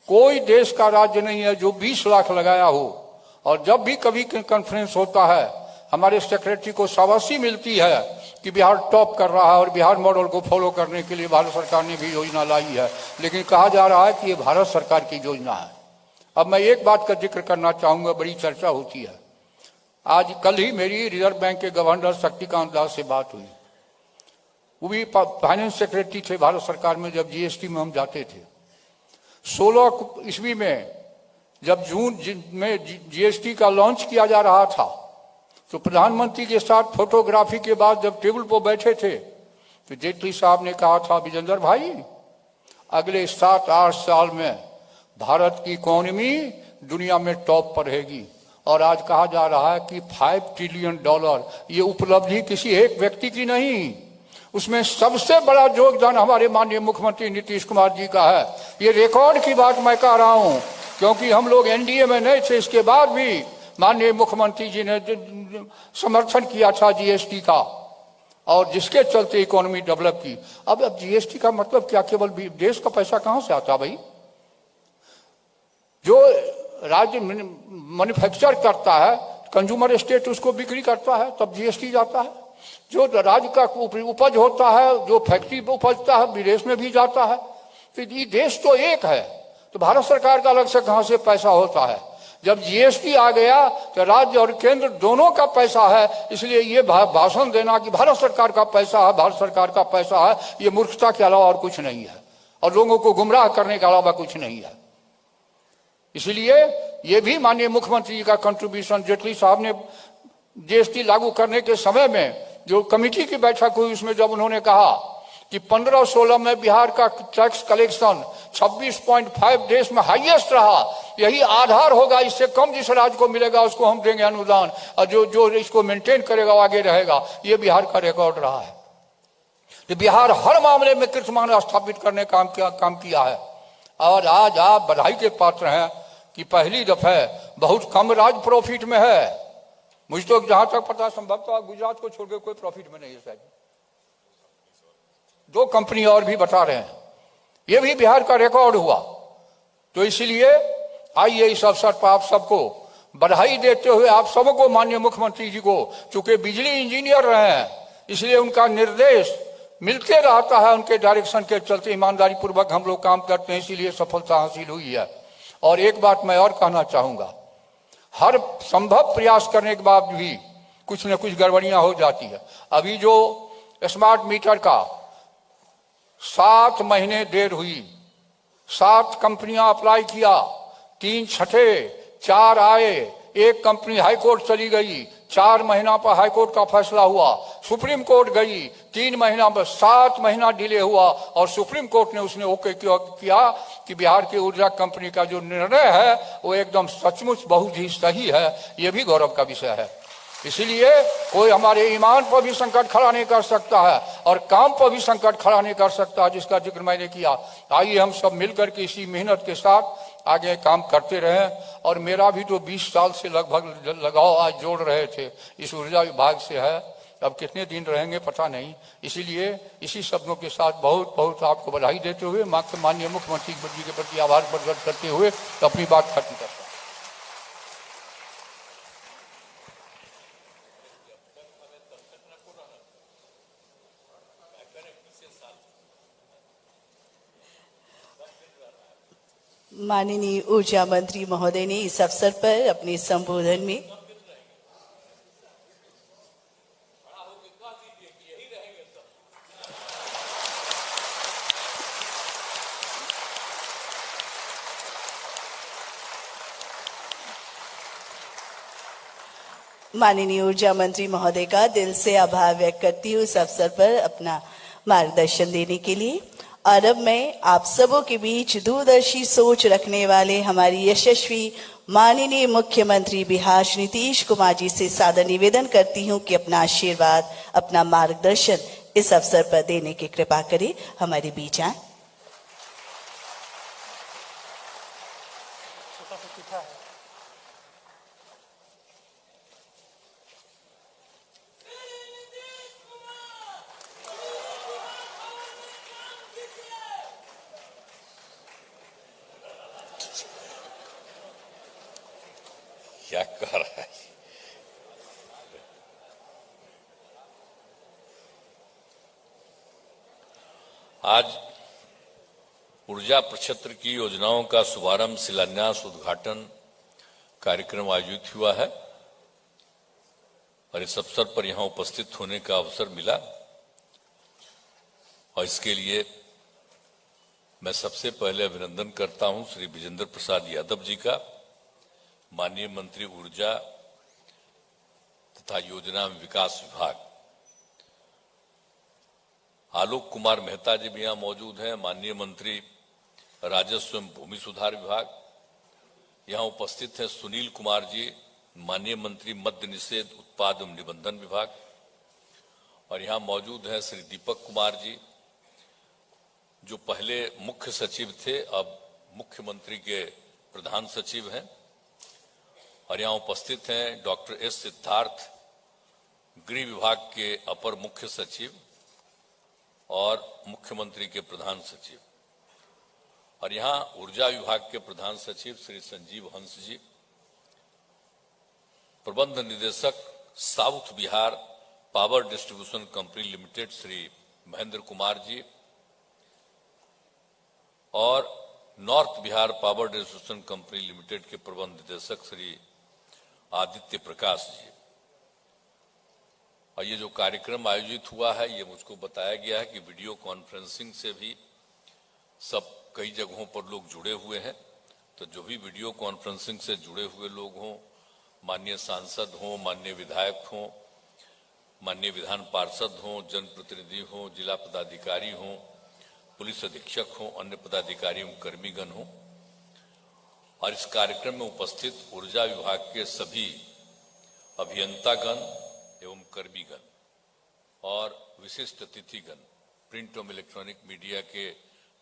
कोई देश का राज्य नहीं है जो 20 लाख लगाया हो। और जब भी कभी कॉन्फ्रेंस होता है, हमारे सेक्रेटरी को शाबाशी मिलती है कि बिहार टॉप कर रहा है और बिहार मॉडल को फॉलो करने के लिए भारत सरकार ने भी योजना लाई है। लेकिन कहा जा रहा है कि ये भारत सरकार की योजना है। अब मैं एक बात का जिक्र करना चाहूंगा, बड़ी चर्चा होती है। आज कल ही मेरी रिजर्व बैंक के गवर्नर शक्तिकांत दास से बात हुई। वो भी फाइनेंस सेक्रेटरी थे भारत सरकार में जब जीएसटी में हम जाते थे। 16 ईस्वी में जब जून में जीएसटी का लॉन्च किया जा रहा था तो प्रधानमंत्री के साथ फोटोग्राफी के बाद जब टेबल पर बैठे थे तो जेटली साहब ने कहा था, विजेंद्र भाई अगले 7-8 साल में भारत की इकोनॉमी दुनिया में टॉप पर रहेगी। और आज कहा जा रहा है कि $5 ट्रिलियन, ये उपलब्धि किसी एक व्यक्ति की नहीं, उसमें सबसे बड़ा योगदान हमारे माननीय मुख्यमंत्री नीतीश कुमार जी का है। ये रिकॉर्ड की बात मैं कह रहा हूं क्योंकि हम लोग एनडीए में नहीं थे, इसके बाद भी माननीय मुख्यमंत्री जी ने समर्थन किया था जीएसटी का और जिसके चलते इकोनॉमी डेवलप की। अब जीएसटी का मतलब क्या, केवल देश का पैसा कहां से आता भाई? जो राज्य मैन्युफैक्चर करता है, कंज्यूमर स्टेट उसको बिक्री करता है, तब जीएसटी जाता है। जो राज्य का उपज होता है, जो फैक्ट्री उपजता है, विदेश में भी जाता है। तो ये देश तो एक है, तो भारत सरकार का अलग से कहां से पैसा होता है? जब जीएसटी आ गया तो राज्य और केंद्र दोनों का पैसा है। इसलिए ये भाषण देना कि भारत सरकार का पैसा है, भारत सरकार का पैसा है, ये मूर्खता के अलावा और कुछ नहीं है और लोगों को गुमराह करने के अलावा कुछ नहीं है। इसलिए ये भी माननीय मुख्यमंत्री जी का कंट्रीब्यूशन। जेटली साहब ने जीएसटी लागू करने के समय में जो कमेटी की बैठक हुई उसमें जब उन्होंने कहा कि 15-16 में बिहार का टैक्स कलेक्शन 26.5 देश में हाईएस्ट रहा, यही आधार होगा, इससे कम जिस राज्य को मिलेगा उसको हम देंगे अनुदान, और जो इसको मेंटेन करेगा वो आगे रहेगा। ये बिहार का रिकॉर्ड रहा है। तो बिहार हर मामले में कीर्तिमान स्थापित करने का काम किया है और आज आप बधाई के पात्र हैं कि पहली दफे बहुत कम राज्य प्रॉफिट में है। मुझे तो जहां तक पता संभवतः गुजरात को छोड़कर कोई प्रॉफिट में नहीं है, शायद 2 कंपनी और भी बता रहे हैं। यह भी बिहार का रिकॉर्ड हुआ। तो इसलिए आइए इस अवसर पर आप सबको बधाई देते हुए आप सबको, माननीय मुख्यमंत्री जी को, चूंकि बिजली इंजीनियर रहे हैं इसलिए उनका निर्देश मिलते रहता है, उनके डायरेक्शन के चलते ईमानदारी पूर्वक हम लोग काम करते हैं, इसीलिए सफलता हासिल हुई है। और एक बात मैं और कहना चाहूंगा, हर संभव प्रयास करने के बाद भी कुछ न कुछ गड़बड़ियां हो जाती है। अभी जो स्मार्ट मीटर का 7 महीने देर हुई, 7 कंपनियां अप्लाई किया, 3 छठे, 4 आए, 1 कंपनी हाईकोर्ट चली गई, 4 महीना पर हाईकोर्ट का फैसला हुआ, सुप्रीम कोर्ट गई, 3 महीना पर 7 महीना डिले हुआ और सुप्रीम कोर्ट ने उसने ओके किया कि बिहार की ऊर्जा कंपनी का जो निर्णय है वो एकदम सचमुच बहुत ही सही है। ये भी गौरव का विषय है। इसलिए कोई हमारे ईमान पर भी संकट खड़ा नहीं कर सकता है और काम पर भी संकट खड़ा नहीं कर सकता, जिसका जिक्र मैंने किया। आइए हम सब मिलकर के इसी मेहनत के साथ आगे काम करते रहें। और मेरा भी तो 20 साल से लगभग लगाव आज जोड़ रहे थे इस ऊर्जा विभाग से है, अब कितने दिन रहेंगे पता नहीं। इसीलिए इसी शब्दों के साथ बहुत बहुत आपको बधाई देते हुए माननीय मुख्यमंत्री जी के प्रति आभार प्रकट करते हुए अपनी बात खत्म करता हूं। माननीय ऊर्जा मंत्री महोदय ने इस अवसर पर अपने संबोधन में माननीय ऊर्जा मंत्री महोदय का दिल से आभार व्यक्त करती हूँ इस अवसर पर अपना मार्गदर्शन देने के लिए। और अब मैं आप सबों के बीच दूरदर्शी सोच रखने वाले हमारी यशस्वी माननीय मुख्यमंत्री बिहार नीतीश कुमार जी से सादर निवेदन करती हूं कि अपना आशीर्वाद, अपना मार्गदर्शन इस अवसर पर देने की कृपा करें, हमारे बीच आए। क्या कर रहा है? आज ऊर्जा प्रक्षेत्र की योजनाओं का शुभारंभ, शिलान्यास, उद्घाटन कार्यक्रम आयोजित हुआ है और इस अवसर पर यहां उपस्थित होने का अवसर मिला। और इसके लिए मैं सबसे पहले अभिनंदन करता हूं श्री विजेंद्र प्रसाद यादव जी का, माननीय मंत्री ऊर्जा तथा योजना विकास विभाग। आलोक कुमार मेहता जी भी यहां मौजूद हैं, माननीय मंत्री राजस्व एवं भूमि सुधार विभाग। यहां उपस्थित हैं सुनील कुमार जी, माननीय मंत्री मद्य निषेध उत्पाद एवं निबंधन विभाग। और यहां मौजूद हैं श्री दीपक कुमार जी, जो पहले मुख्य सचिव थे, अब मुख्यमंत्री के प्रधान सचिव हैं। और यहां उपस्थित हैं डॉक्टर एस सिद्धार्थ, गृह विभाग के अपर मुख्य सचिव और मुख्यमंत्री के प्रधान सचिव। और यहां ऊर्जा विभाग के प्रधान सचिव श्री संजीव हंस जी, प्रबंध निदेशक south Bihar power distribution company limited Shri Mahendra Kumar ji और north Bihar power distribution company limited के प्रबंध निदेशक श्री आदित्य प्रकाश जी। और ये जो कार्यक्रम आयोजित हुआ है, ये मुझको बताया गया है कि वीडियो कॉन्फ्रेंसिंग से भी सब कई जगहों पर लोग जुड़े हुए हैं। तो जो भी वीडियो कॉन्फ्रेंसिंग से जुड़े हुए लोग हों, माननीय सांसद हों, माननीय विधायक हों, माननीय विधान पार्षद हों, जनप्रतिनिधि हों, जिला पदाधिकारी हों, पुलिस अधीक्षक हों, अन्य पदाधिकारी एवं कर्मीगण हों, और इस कार्यक्रम में उपस्थित ऊर्जा विभाग के सभी अभियंतागण एवं कर्मीगण और विशिष्ट अतिथिगण, प्रिंट एवं इलेक्ट्रॉनिक मीडिया के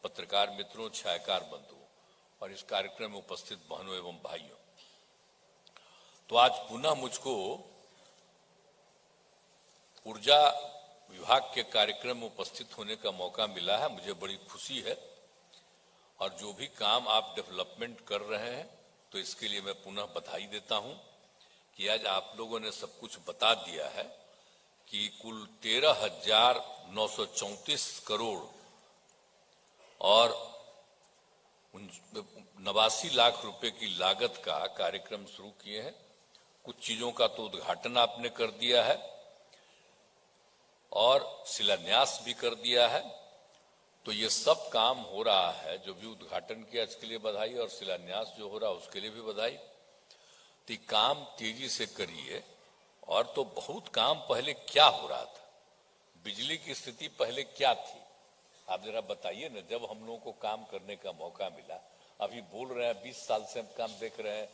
पत्रकार मित्रों, छायाकार बंधुओं और इस कार्यक्रम में उपस्थित बहनों एवं भाइयों। तो आज पुनः मुझको ऊर्जा विभाग के कार्यक्रम में उपस्थित होने का मौका मिला है। मुझे बड़ी खुशी है। और जो भी काम आप डेवलपमेंट कर रहे हैं, तो इसके लिए मैं पुनः बधाई देता हूं कि आज आप लोगों ने सब कुछ बता दिया है कि कुल 13,934 करोड़ और 89 लाख रुपए की लागत का कार्यक्रम शुरू किए हैं। कुछ चीजों का तो उद्घाटन आपने कर दिया है और शिलान्यास भी कर दिया है। तो ये सब काम हो रहा है, जो भी उद्घाटन किया इसके लिए बधाई और शिलान्यास जो हो रहा है उसके लिए भी बधाई। तो काम तेजी से करिए। और तो बहुत काम पहले क्या हो रहा था, बिजली की स्थिति पहले क्या थी, आप जरा बताइए ना। जब हम लोगों को काम करने का मौका मिला, अभी बोल रहे हैं 20 साल से हम काम देख रहे हैं,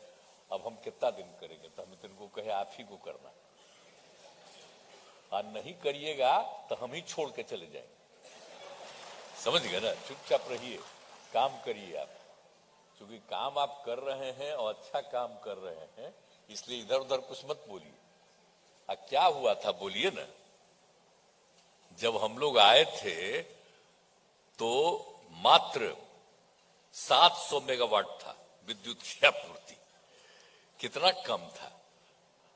अब हम कितना दिन करेंगे। तो हम इनको कहे आप ही को करना, और नहीं करिएगा तो हम ही छोड़ के चले जाएंगे। समझ गए ना। चुपचाप रहिए, काम करिए आप, क्योंकि काम आप कर रहे हैं और अच्छा काम कर रहे हैं, इसलिए इधर उधर कुछ मत बोलिए। क्या हुआ था बोलिए ना। जब हम लोग आए थे तो मात्र 700 मेगावाट था विद्युत की आपूर्ति। कितना कम था।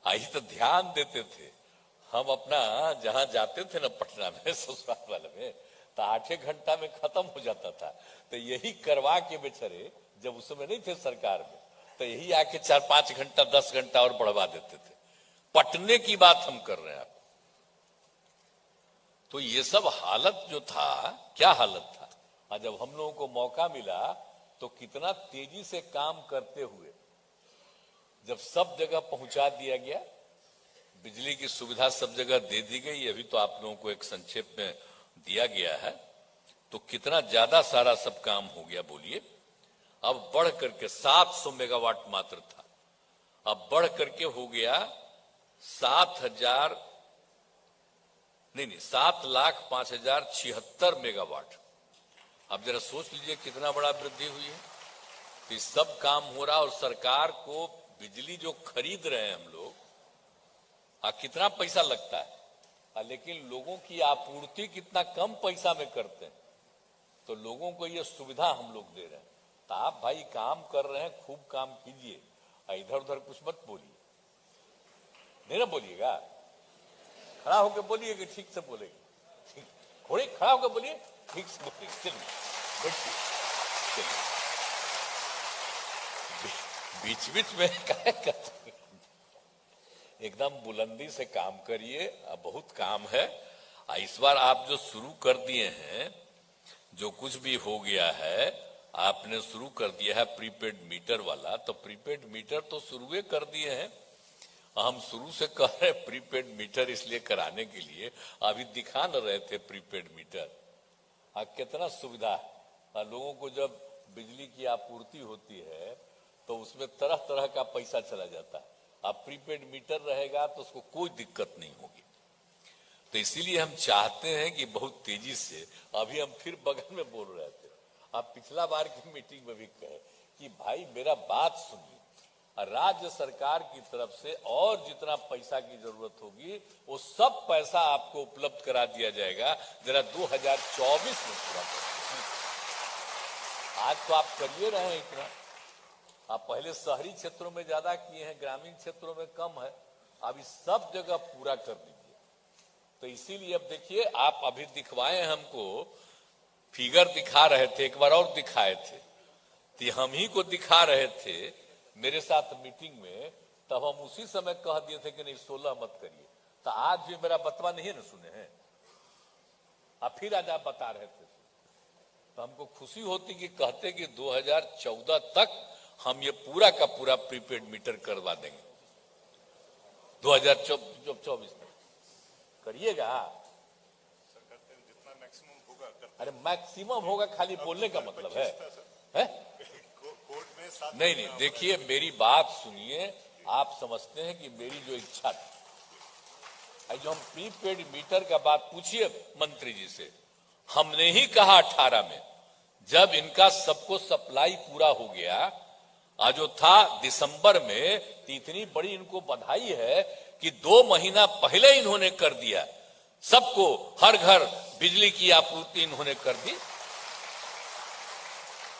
आई तो ध्यान देते थे हम। अपना जहां जाते थे ना पटना में, ससुराल वाले में, तो 8 घंटा में खत्म हो जाता था। तो यही करवा के बेचारे, जब उस समय नहीं थे सरकार में, तो यही आके 4-5 घंटा 10 घंटा और बढ़वा देते थे। पटने की बात हम कर रहे हैं। तो ये सब हालत जो था, क्या हालत था। और जब हम लोगों को मौका मिला तो कितना तेजी से काम करते हुए जब सब जगह पहुंचा दिया गया, बिजली की सुविधा सब जगह दे दी गई। अभी तो आप लोगों को एक संक्षेप में दिया गया है। तो कितना ज्यादा सारा सब काम हो गया बोलिए। अब बढ़ करके 700 मेगावाट मात्र था, अब बढ़ करके हो गया 7,05,076 मेगावाट। अब जरा सोच लीजिए कितना बड़ा वृद्धि हुई है। तो सब काम हो रहा, और सरकार को बिजली जो खरीद रहे हैं हम लोग, कितना पैसा लगता है, लेकिन लोगं की आपूर्ति कितना कम पैसा में करते हैं। तो लोगों को ये सुविधा हम लोग दे रहे हैं। तो आप भाई काम कर रहे हैं, खूब काम कीजिए, इधर उधर कुछ मत बोलिए। नहीं ना बोलिएगा, खड़ा होकर बोलिए कि ठीक से बोलेंगे। ठीक, थोड़ी खड़ा होकर बोलिए, ठीक से बोलेंगे। चलिए बैठिए, चलिए बीच बीच में क्या करते हैं, एकदम बुलंदी से काम करिए। बहुत काम है। इस बार आप जो शुरू कर दिए हैं, जो कुछ भी हो गया है, आपने शुरू कर दिया है प्रीपेड मीटर वाला, तो प्रीपेड मीटर तो शुरू कर दिए हैं। हम शुरू से कह रहे हैं प्रीपेड मीटर इसलिए कराने के लिए, अभी दिखा न रहे थे प्रीपेड मीटर। कितना सुविधा है लोगों को। जब बिजली की आपूर्ति होती है तो उसमें तरह तरह का पैसा चला जाता है। अब प्रीपेड मीटर रहेगा तो उसको कोई दिक्कत नहीं होगी। तो इसीलिए हम चाहते हैं कि बहुत तेजी से, अभी हम फिर बगल में बोल रहे थे, आप पिछला बार की मीटिंग में भी कहे कि भाई मेरा बात सुनिए, राज्य सरकार की तरफ से और जितना पैसा की जरूरत होगी वो सब पैसा आपको उपलब्ध करा दिया जाएगा। जरा 2024 में पूरा करिए। आज तो आप करिए रहे हैं इतना, आप पहले शहरी क्षेत्रों में ज्यादा किए हैं, ग्रामीण क्षेत्रों में कम है। अब इस सब जगह पूरा कर दीजिए। तो इसीलिए अब देखिए, आप अभी दिखवाए हमको, फिगर दिखा रहे थे, एक बार और दिखाए थे, तो हम ही को दिखा रहे थे मेरे साथ मीटिंग में, तब हम उसी समय कह दिए थे कि नहीं 16 मत करिए। तो आज भी मेरा बतवा नहीं न सुने हैं, अब फिर आज आप बता रहे थे। तो हमको खुशी होती कि कहते कि 2014 तक हम ये पूरा का पूरा प्रीपेड मीटर करवा देंगे। 2024 तक करिएगा। जितना मैक्सिमम होगा अरे मैक्सिमम होगा, खाली बोलने का मतलब है? नहीं नहीं, देखिए मेरी बात सुनिए। आप समझते हैं कि मेरी जो इच्छा थी, जो हम प्रीपेड मीटर का बात पूछिए मंत्री जी से, हमने ही कहा 18 में, जब इनका सबको सप्लाई पूरा हो गया, आज जो था दिसंबर में, तो इतनी बड़ी इनको बधाई है कि 2 महीना पहले इन्होंने कर दिया। सबको हर घर बिजली की आपूर्ति इन्होंने कर दी,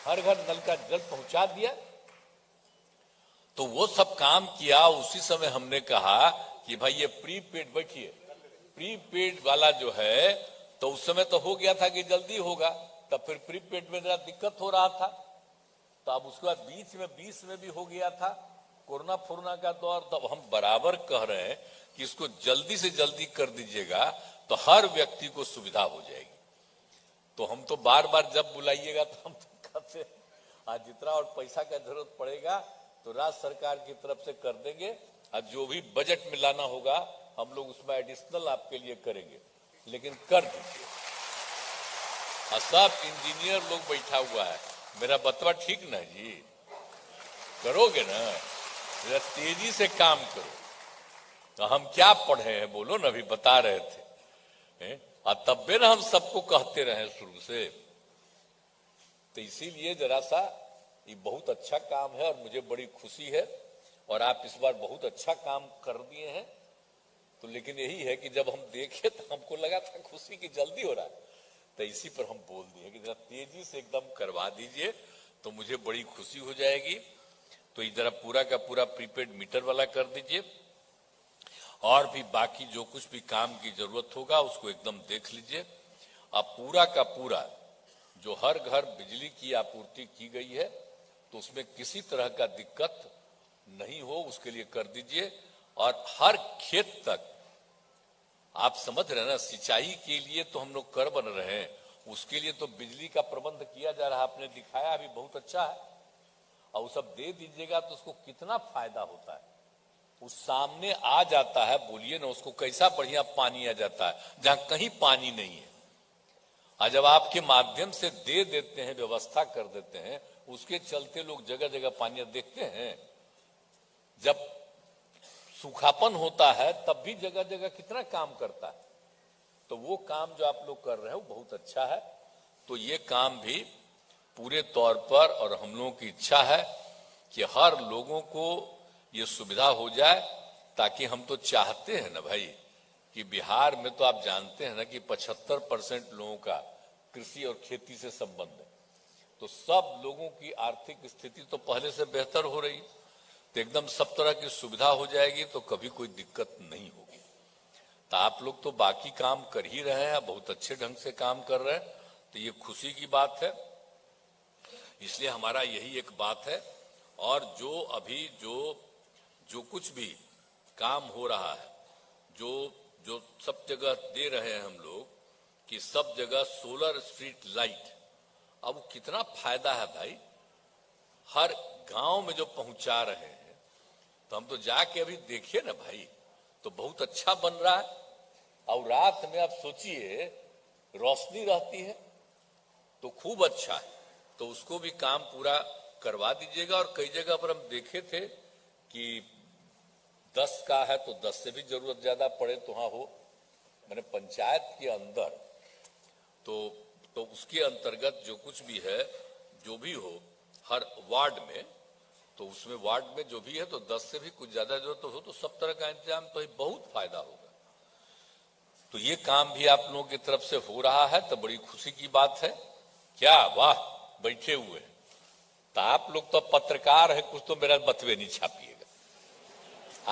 हर घर नल का जल पहुंचा दिया। तो वो सब काम किया। उसी समय हमने कहा कि भाई ये प्रीपेड, बैठिए, प्रीपेड वाला जो है, तो उस समय तो हो गया था कि जल्दी होगा, तब फिर प्रीपेड में जरा दिक्कत हो रहा था। तो अब उसके बाद बीच में 20 में भी हो गया था कोरोना फोरोना का दौर। तब हम बराबर कह रहे हैं कि इसको जल्दी से जल्दी कर दीजिएगा तो हर व्यक्ति को सुविधा हो जाएगी। तो हम तो बार बार जब बुलाइएगा तो हम तो कहते आज जितना और पैसा का जरूरत पड़ेगा तो राज्य सरकार की तरफ से कर देंगे, और जो भी बजट में लाना होगा हम लोग उसमें एडिशनल आपके लिए करेंगे, लेकिन कर दीजिए। और सब इंजीनियर लोग बैठा हुआ है, मेरा बतवा ठीक ना जी, करोगे ना, जरा तेजी से काम करो। तो हम क्या पढ़े हैं बोलो ना, अभी बता रहे थे, और तब भी ना हम सबको कहते रहे शुरू से। तो इसीलिए जरा सा ये बहुत अच्छा काम है और मुझे बड़ी खुशी है, और आप इस बार बहुत अच्छा काम कर दिए हैं। तो लेकिन यही है कि जब हम देखे तो हमको लगा था खुशी की जल्दी हो रहा है, तो इसी पर हम बोल दिए कि जरा तेजी से एकदम करवा दीजिए तो मुझे बड़ी खुशी हो जाएगी। तो ये जरा पूरा का पूरा प्रीपेड मीटर वाला कर दीजिए, और भी बाकी जो कुछ भी काम की जरूरत होगा उसको एकदम देख लीजिए। अब पूरा का पूरा जो हर घर बिजली की आपूर्ति की गई है तो उसमें किसी तरह का दिक्कत नहीं हो, उसके लिए कर दीजिए। और हर खेत तक, आप समझ रहे हैं ना, सिंचाई के लिए तो हम लोग कर बन रहे हैं, उसके लिए तो बिजली का प्रबंध किया जा रहा है, आपने दिखाया अभी, बहुत अच्छा है। और वो सब दे दीजिएगा तो उसको कितना फायदा होता है, उस सामने आ जाता है। बोलिए ना, उसको कैसा बढ़िया पानी आ जाता है जहां कहीं पानी नहीं है। और जब आपके माध्यम से दे देते हैं, व्यवस्था कर देते हैं, उसके चलते लोग जगह जगह पानी देखते हैं। जब सूखापन होता है तब भी जगह जगह कितना काम करता है। तो वो काम जो आप लोग कर रहे हैं वो बहुत अच्छा है। तो ये काम भी पूरे तौर पर, और हम लोगों की इच्छा है कि हर लोगों को ये सुविधा हो जाए, ताकि हम तो चाहते हैं ना भाई कि बिहार में तो आप जानते हैं ना कि 75% लोगों का कृषि और खेती से संबंध है। तो सब लोगों की आर्थिक स्थिति तो पहले से बेहतर हो रही, तो एकदम सब तरह की सुविधा हो जाएगी, तो कभी कोई दिक्कत नहीं होगी। तो आप लोग तो बाकी काम कर ही रहे हैं, बहुत अच्छे ढंग से काम कर रहे हैं, तो ये खुशी की बात है। इसलिए हमारा यही एक बात है। और जो अभी जो कुछ भी काम हो रहा है, जो जो सब जगह दे रहे हैं हम लोग कि सब जगह सोलर स्ट्रीट लाइट, अब कितना फायदा है भाई, हर गांव में जो पहुंचा रहे हैं, तो हम तो जाके अभी देखिए ना भाई, तो बहुत अच्छा बन रहा है। और रात में आप सोचिए रोशनी रहती है तो खूब अच्छा है, तो उसको भी काम पूरा करवा दीजिएगा। और कई जगह पर हम देखे थे कि 10 का है तो 10 से भी जरूरत ज्यादा पड़े तो हाँ हो, मैंने पंचायत के अंदर तो उसके अंतर्गत जो कुछ भी है, जो भी हो हर वार्ड में, तो उसमें वार्ड में जो भी है तो 10 से भी कुछ ज्यादा जरूरत हो तो सब तरह का इंतजाम, तो बहुत फायदा होगा। तो ये काम भी आप लोगों की तरफ से हो रहा है तो बड़ी खुशी की बात है। क्या वाह, बैठे हुए हैं तो आप लोग तो पत्रकार है, कुछ तो मेरा बतवे नहीं छापिएगा,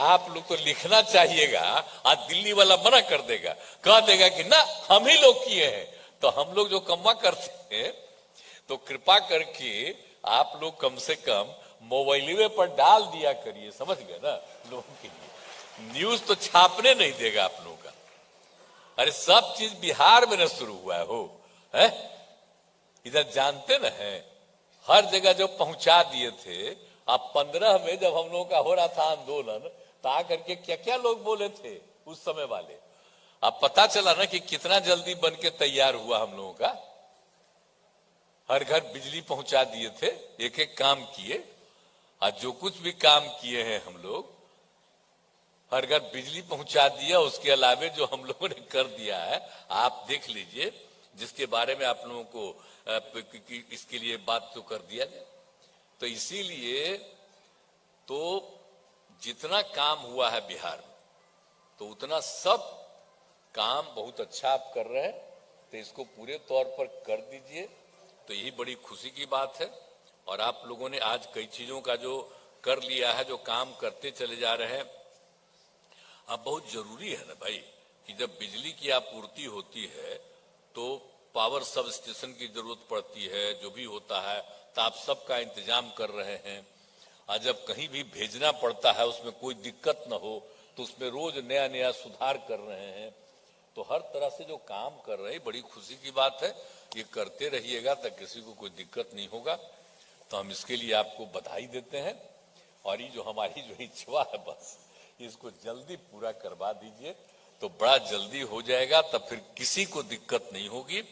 आप लोग तो लिखना चाहिएगा। आज दिल्ली वाला मना कर देगा, कह देगा कि ना हम ही लोग किए हैं, तो हम लोग जो कम्मा करते हैं तो कृपा करके आप लोग कम से कम मोबाइल पर डाल दिया करिए, समझ गए ना, लोगों के लिए न्यूज तो छापने नहीं देगा आप लोगों का। अरे सब चीज बिहार में न शुरू हुआ है, इधर जानते न है, हर जगह जो पहुंचा दिए थे। अब 15 में जब हम लोगों का हो रहा था आंदोलन, तो आकर के क्या क्या लोग बोले थे उस समय वाले, अब पता चला ना कि कितना जल्दी बन के तैयार हुआ हम लोगों का। हर घर बिजली पहुंचा दिए थे, एक एक काम किए, आज जो कुछ भी काम किए हैं हम लोग, हर घर बिजली पहुंचा दिया। उसके अलावे जो हम लोगों ने कर दिया है आप देख लीजिए, जिसके बारे में आप लोगों को इसके लिए बात तो कर दिया जाए। तो इसीलिए तो जितना काम हुआ है बिहार में, तो उतना सब काम बहुत अच्छा आप कर रहे हैं, तो इसको पूरे तौर पर कर दीजिए, तो यही बड़ी खुशी की बात है। और आप लोगों ने आज कई चीजों का जो कर लिया है, जो काम करते चले जा रहे हैं। अब बहुत जरूरी है ना भाई कि जब बिजली की आपूर्ति होती है तो पावर सब स्टेशन की जरूरत पड़ती है, जो भी होता है, तो आप सबका इंतजाम कर रहे हैं। और जब कहीं भी भेजना पड़ता है उसमें कोई दिक्कत न हो, तो उसमें रोज नया नया सुधार कर रहे हैं। तो हर तरह से जो काम कर रहे हैं, बड़ी खुशी की बात है। ये करते रहिएगा तो किसी को कोई दिक्कत नहीं होगा, तो हम इसके लिए आपको बधाई देते हैं। और ये जो हमारी जो इच्छा है, बस इसको जल्दी पूरा करवा दीजिए, तो बड़ा जल्दी हो जाएगा, तब फिर किसी को दिक्कत नहीं होगी।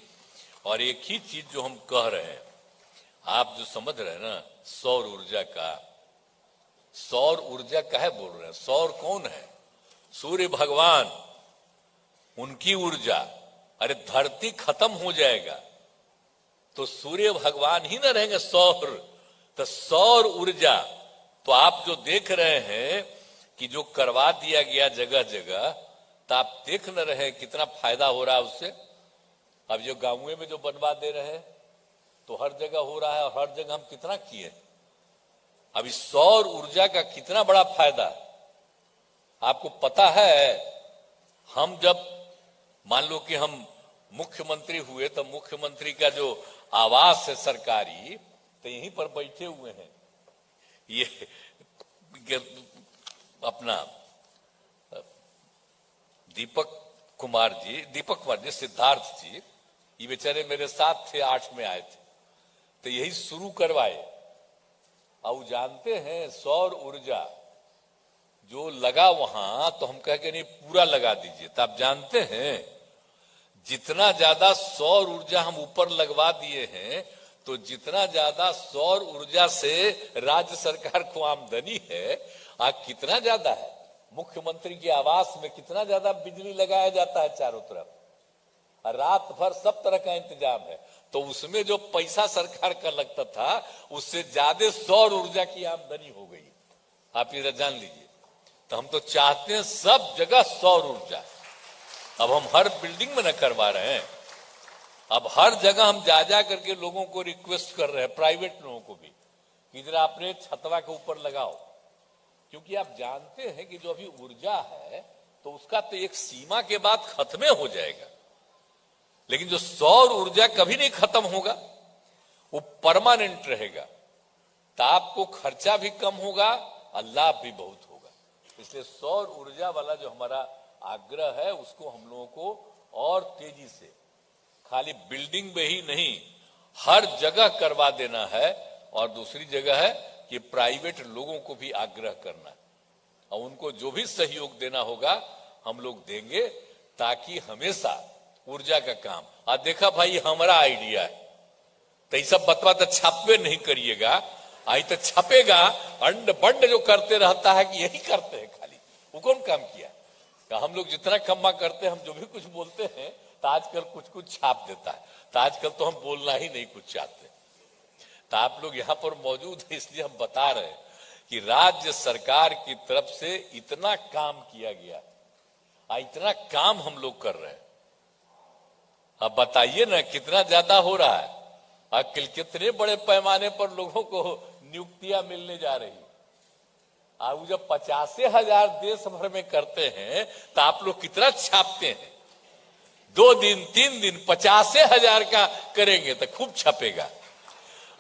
और एक ही चीज जो हम कह रहे हैं, आप जो समझ रहे हैं ना, सौर ऊर्जा का, सौर ऊर्जा काहे बोल रहे हैं? सौर कौन है? सूर्य भगवान, उनकी ऊर्जा। अरे धरती खत्म हो जाएगा तो सूर्य भगवान ही ना रहेंगे, सौर, तो सौर ऊर्जा। तो आप जो देख रहे हैं कि जो करवा दिया गया जगह जगह, तो आप देख न रहे कितना फायदा हो रहा है उससे। अब जो गांव में जो बनवा दे रहे हैं तो हर जगह हो रहा है, और हर जगह हम कितना किए। अब इस सौर ऊर्जा का कितना बड़ा फायदा आपको पता है। हम जब मान लो कि हम मुख्यमंत्री हुए, तो मुख्यमंत्री का जो आवास है सरकारी, तो यहीं पर बैठे हुए हैं ये अपना दीपक कुमार जी, सिद्धार्थ जी, ये बेचारे मेरे साथ थे, 8 में आए थे, तो यही शुरू करवाए। अब जानते हैं सौर ऊर्जा जो लगा वहां, तो हम कह के नहीं पूरा लगा दीजिए। तो आप जानते हैं जितना ज्यादा सौर ऊर्जा हम ऊपर लगवा दिए हैं, तो जितना ज्यादा सौर ऊर्जा से राज्य सरकार को आमदनी है, कितना ज्यादा है। मुख्यमंत्री के आवास में कितना ज्यादा बिजली लगाया जाता है चारों तरफ, रात भर सब तरह का इंतजाम है, तो उसमें जो पैसा सरकार का लगता था उससे ज्यादा सौर ऊर्जा की आमदनी हो गई। आप ये जान लीजिए। तो हम तो चाहते हैं सब जगह सौर ऊर्जा। अब हम हर बिल्डिंग में न करवा रहे हैं, अब हर जगह हम जा जा करके लोगों को रिक्वेस्ट कर रहे हैं, प्राइवेट लोगों को भी, कि जरा अपने छतवा के ऊपर लगाओ। क्योंकि आप जानते हैं कि जो अभी ऊर्जा है तो उसका तो एक सीमा के बाद खत्म हो जाएगा, लेकिन जो सौर ऊर्जा कभी नहीं खत्म होगा, वो परमानेंट रहेगा। तो आपको खर्चा भी कम होगा और लाभ भी बहुत होगा। इसलिए सौर ऊर्जा वाला जो हमारा आग्रह है उसको हम लोगों को और तेजी से खाली बिल्डिंग में ही नहीं हर जगह करवा देना है। और दूसरी जगह है कि प्राइवेट लोगों को भी आग्रह करना है और उनको जो भी सहयोग देना होगा हम लोग देंगे, ताकि हमेशा ऊर्जा का काम। और देखा भाई हमारा आइडिया है तो ये सब बतवा तो छापे नहीं करिएगा, आई तो छपेगा अंड बंड जो करते रहता है कि यही करते हैं खाली, वो कौन काम किया? तो हम लोग जितना कम्मा करते हैं, हम जो भी कुछ बोलते हैं तो आजकल कुछ कुछ छाप देता है, तो आजकल तो हम बोलना ही नहीं कुछ चाहते। तो आप लोग यहाँ पर मौजूद है इसलिए हम बता रहे हैं कि राज्य सरकार की तरफ से इतना काम किया गया, इतना काम हम लोग कर रहे हैं। अब बताइए ना कितना ज्यादा हो रहा है, आखिर कितने बड़े पैमाने पर लोगों को नियुक्तियां मिलने जा रही। अब जब 50,000 देश भर में करते हैं तो आप लोग कितना छापते हैं? 2 दिन 3 दिन 50,000 का करेंगे तो खूब छपेगा।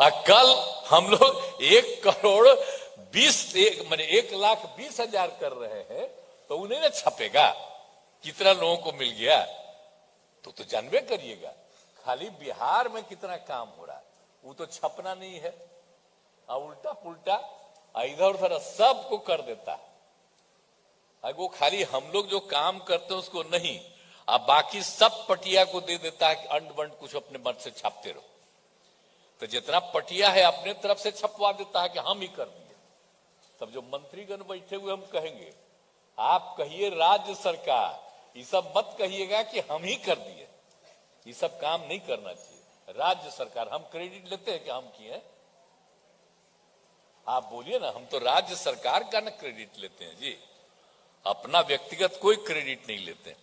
और कल हम लोग 1,20,000 कर रहे हैं तो उन्हें ना छपेगा कितना लोगों को मिल गया, तो जानबे करिएगा। खाली बिहार में कितना काम हो रहा है वो तो छपना नहीं है, और उल्टा पुल्टा इधर उधर सबको कर देता है। वो खाली हम लोग जो काम करते हैं उसको नहीं, अब बाकी सब पटिया को दे देता है कि अंड बंड कुछ अपने मन से छापते रहो। तो जितना पटिया है अपने तरफ से छपवा देता है कि हम ही कर दिए। तब जो मंत्रीगण बैठे हुए हम कहेंगे, आप कहिए राज्य सरकार, ये सब मत कहिएगा कि हम ही कर दिए, ये सब काम नहीं करना चाहिए। राज्य सरकार, हम क्रेडिट लेते हैं कि हम किए? आप बोलिए ना, हम तो राज्य सरकार का ना क्रेडिट लेते हैं जी, अपना व्यक्तिगत कोई क्रेडिट नहीं लेते।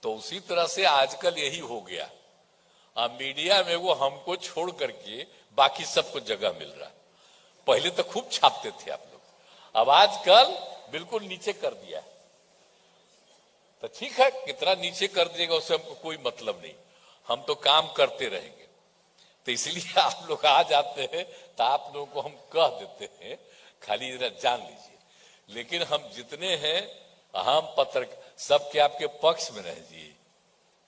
तो उसी तरह से आजकल यही हो गया, अब मीडिया में वो हमको छोड़ करके बाकी सबको जगह मिल रहा है। पहले तो खूब छापते थे आप लोग, अब आजकल बिल्कुल नीचे कर दिया है। तो ठीक है, कितना नीचे कर दिएगा उससे हमको कोई मतलब नहीं, हम तो काम करते रहेंगे। तो इसलिए आप लोग आ जाते हैं तो आप लोगों को हम कह देते हैं, खाली जरा जान लीजिए। लेकिन हम जितने हैं अहम पत्रकार सबके आपके पक्ष में रह जी।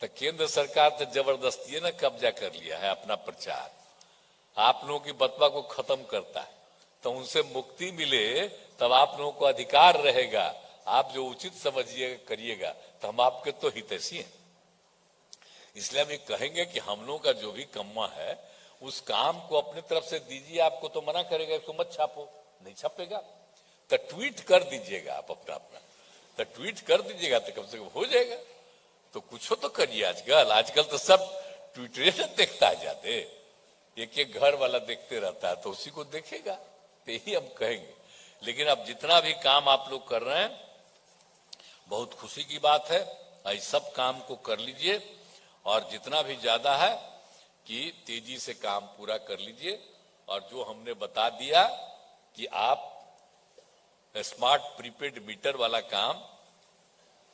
तो केंद्र सरकार तो जबरदस्ती ना कब्जा कर लिया है अपना प्रचार, आप लोगों की बतवा को खत्म करता है। तो उनसे मुक्ति मिले तब आप लोगों को अधिकार रहेगा, आप जो उचित समझिएगा करिएगा, तो हम आपके तो हितैषी हैं। इसलिए हम ये कहेंगे कि हम लोगों का जो भी कम्मा है उस काम को अपने तरफ से दीजिए। आपको तो मना करेगा इसको मत छापो, नहीं छपेगा तो ट्वीट कर दीजिएगा आप अपना, तो ट्वीट कर दीजिएगा तो कम से कम हो जाएगा। तो कुछ तो करिए। आजकल तो सब ट्विटर देखता है जाते, एक घर वाला देखते रहता है तो उसी को देखेगा, तो यही हम कहेंगे। लेकिन अब जितना भी काम आप लोग कर रहे हैं बहुत खुशी की बात है, इस सब काम को कर लीजिए और जितना भी ज्यादा है कि तेजी से काम पूरा कर लीजिए। और जो हमने बता दिया कि आप स्मार्ट प्रीपेड मीटर वाला काम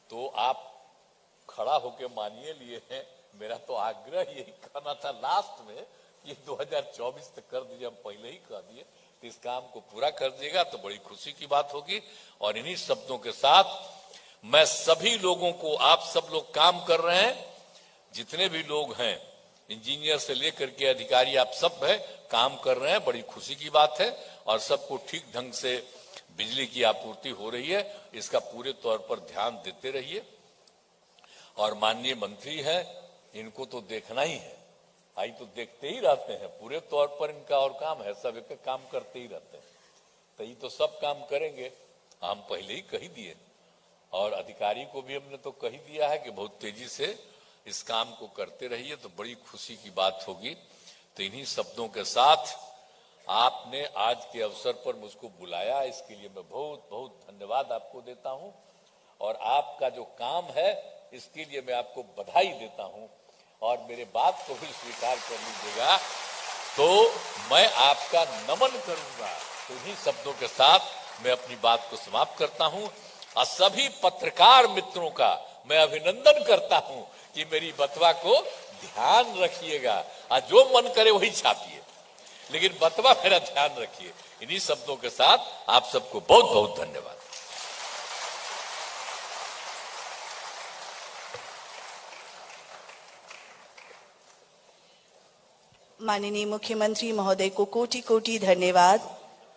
तो आप खड़ा होके मानिए लिए हैं। मेरा तो आग्रह यही करना था लास्ट में, ये 2024 तक कर दीजिए, हम पहले ही कह दिए। तो इस काम को पूरा कर दिएगा तो बड़ी खुशी की बात होगी। और इन्हीं शब्दों के साथ मैं सभी लोगों को, आप सब लोग काम कर रहे हैं, जितने भी लोग हैं इंजीनियर से लेकर के अधिकारी, आप सब है काम कर रहे हैं, बड़ी खुशी की बात है। और सबको ठीक ढंग से बिजली की आपूर्ति हो रही है, इसका पूरे तौर पर ध्यान देते रहिए। और माननीय मंत्री हैं, इनको तो देखना ही है, आई तो देखते ही रहते हैं, पूरे तौर पर इनका और काम है, सब एक काम करते ही रहते हैं। तो ये तो सब काम करेंगे, हम पहले ही कही दिए। और अधिकारी को भी हमने तो कही दिया है कि बहुत तेजी से इस काम को करते रहिए, तो बड़ी खुशी की बात होगी। तो इन्हीं शब्दों के साथ आपने आज के अवसर पर मुझको बुलाया, इसके लिए मैं बहुत बहुत धन्यवाद आपको देता हूं। और आपका जो काम है इसके लिए मैं आपको बधाई देता हूं। और मेरे बात को भी स्वीकार कर लीजिएगा तो मैं आपका नमन करूंगा। तो इन्हीं शब्दों के साथ मैं अपनी बात को समाप्त करता हूं। और सभी पत्रकार मित्रों का मैं अभिनंदन करता हूं कि मेरी बतवा को ध्यान रखिएगा, और जो मन करे वही छापिए, लेकिन बतवा मेरा ध्यान रखिए। इन्हीं शब्दों के साथ आप सबको बहुत बहुत धन्यवाद। माननीय मुख्यमंत्री महोदय को कोटि कोटि धन्यवाद।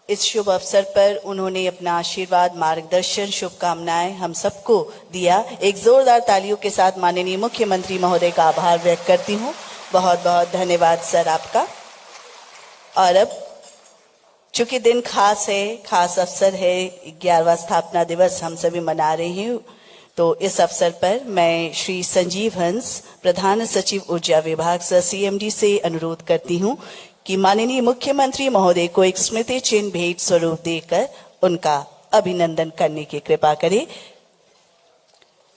इस शुभ अवसर पर उन्होंने अपना आशीर्वाद, मार्गदर्शन, शुभकामनाएं हम सबको दिया। एक जोरदार तालियों के साथ माननीय मुख्यमंत्री महोदय का आभार व्यक्त करती हूं। बहुत बहुत धन्यवाद सर आपका। और अब चूंकि दिन खास है, खास अवसर है, 11वां स्थापना दिवस हम सभी मना रहे हैं, तो इस अवसर पर मैं श्री संजीव हंस, प्रधान सचिव ऊर्जा विभाग सर CMD से अनुरोध करती हूं कि माननीय मुख्यमंत्री महोदय को एक स्मृति चिन्ह भेंट स्वरूप देकर उनका अभिनंदन करने की कृपा करें।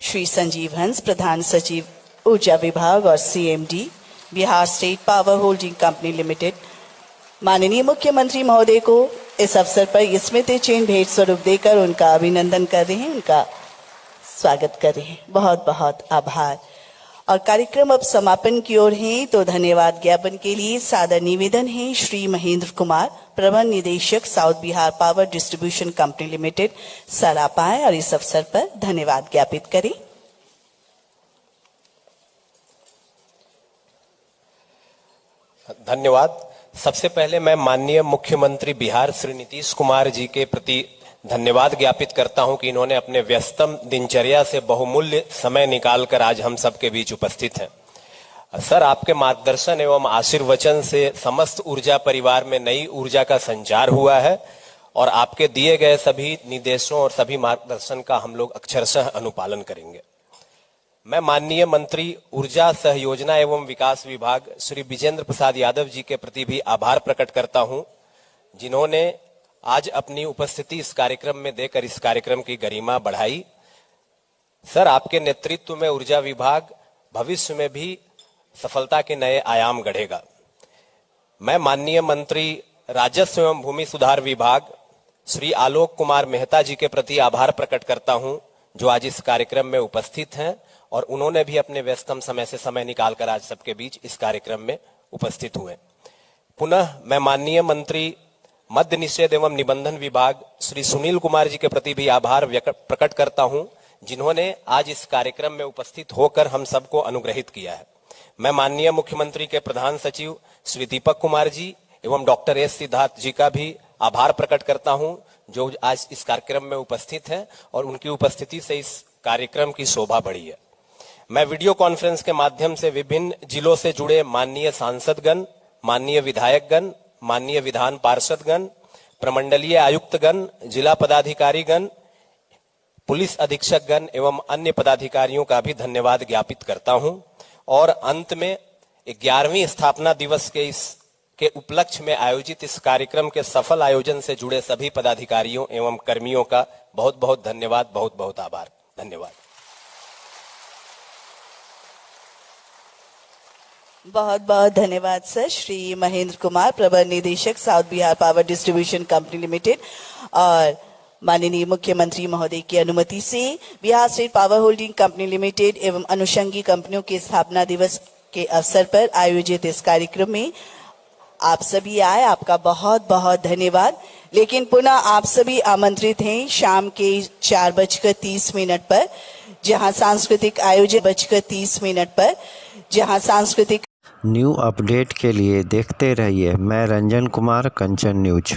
श्री संजीव हंस, प्रधान सचिव ऊर्जा विभाग और CMD, Bihar state power holding company limited, माननीय मुख्यमंत्री महोदय को इस अवसर पर ये स्मृति चिन्ह भेंट स्वरूप देकर उनका अभिनंदन कर रहे हैं, उनका स्वागत कर रहे हैं। बहुत बहुत आभार। और कार्यक्रम अब समापन की ओर है, तो धन्यवाद ज्ञापन के लिए सादर निवेदन है श्री महेंद्र कुमार, प्रबंध निदेशक south Bihar power distribution company limited, sir आप आए और इस अवसर पर धन्यवाद ज्ञापित करें। धन्यवाद। सबसे पहले मैं माननीय मुख्यमंत्री बिहार श्री नीतीश कुमार जी के प्रति धन्यवाद ज्ञापित करता हूं कि इन्होंने अपने व्यस्तम दिनचर्या से बहुमूल्य समय निकालकर आज हम सबके बीच उपस्थित हैं। सर, आपके मार्गदर्शन एवं आशीर्वचन से समस्त ऊर्जा परिवार में नई ऊर्जा का संचार हुआ है और आपके दिए गए सभी निर्देशों और सभी मार्गदर्शन का हम लोग अक्षरशः अनुपालन करेंगे। मैं माननीय मंत्री ऊर्जा सह योजना एवं विकास विभाग श्री विजेंद्र प्रसाद यादव जी के प्रति भी आभार प्रकट करता हूं, जिन्होंने आज अपनी उपस्थिति इस कार्यक्रम में देकर इस कार्यक्रम की गरिमा बढ़ाई। सर, आपके नेतृत्व में ऊर्जा विभाग भविष्य में भी सफलता के नए आयाम गढ़ेगा। मैं माननीय मंत्री राजस्व एवं भूमि सुधार विभाग श्री आलोक कुमार मेहता जी के प्रति आभार प्रकट करता हूं, जो आज इस कार्यक्रम में उपस्थित हैं और उन्होंने भी अपने व्यस्तम समय से समय निकालकर आज सबके बीच इस कार्यक्रम में उपस्थित हुए। पुनः मैं माननीय मंत्री मद्य निषेध एवं निबंधन विभाग श्री सुनील कुमार जी के प्रति भी आभार प्रकट करता हूं, जिन्होंने आज इस कार्यक्रम में उपस्थित होकर हम सबको अनुग्रहित किया है। मैं माननीय मुख्यमंत्री के प्रधान सचिव श्री दीपक कुमार जी एवं डॉक्टर S सिद्धार्थ जी का भी आभार प्रकट करता हूं, जो आज इस कार्यक्रम में उपस्थित हैं और उनकी उपस्थिति से इस कार्यक्रम की शोभा बढ़ी है। मैं वीडियो कॉन्फ्रेंस के माध्यम से विभिन्न जिलों से जुड़े माननीय सांसदगण, माननीय विधायकगण, माननीय विधान पार्षदगण, प्रमंडलीय आयुक्तगण, जिला पदाधिकारीगण, पुलिस अधीक्षकगण एवं अन्य पदाधिकारियों का भी धन्यवाद ज्ञापित करता हूं। और अंत में 11वीं स्थापना दिवस के उपलक्ष्य में आयोजित इस कार्यक्रम के सफल आयोजन से जुड़े सभी पदाधिकारियों एवं कर्मियों का बहुत बहुत धन्यवाद, बहुत बहुत आभार। धन्यवाद। बहुत बहुत धन्यवाद सर। श्री महेंद्र कुमार, प्रबंध निदेशक south Bihar power distribution company limited. और माननीय मुख्यमंत्री महोदय की अनुमति से Bihar state power holding company limited एवं अनुषंगी कंपनियों के स्थापना दिवस के अवसर पर आयोजित इस कार्यक्रम में आप सभी आए, आपका बहुत बहुत धन्यवाद। लेकिन पुनः आप सभी आमंत्रित हैं शाम के 4:30 पर, जहां सांस्कृतिक आयोजन 4:30 पर, जहां सांस्कृतिक न्यू अपडेट के लिए देखते रहिए मैं रंजन कुमार, कंचन न्यूज।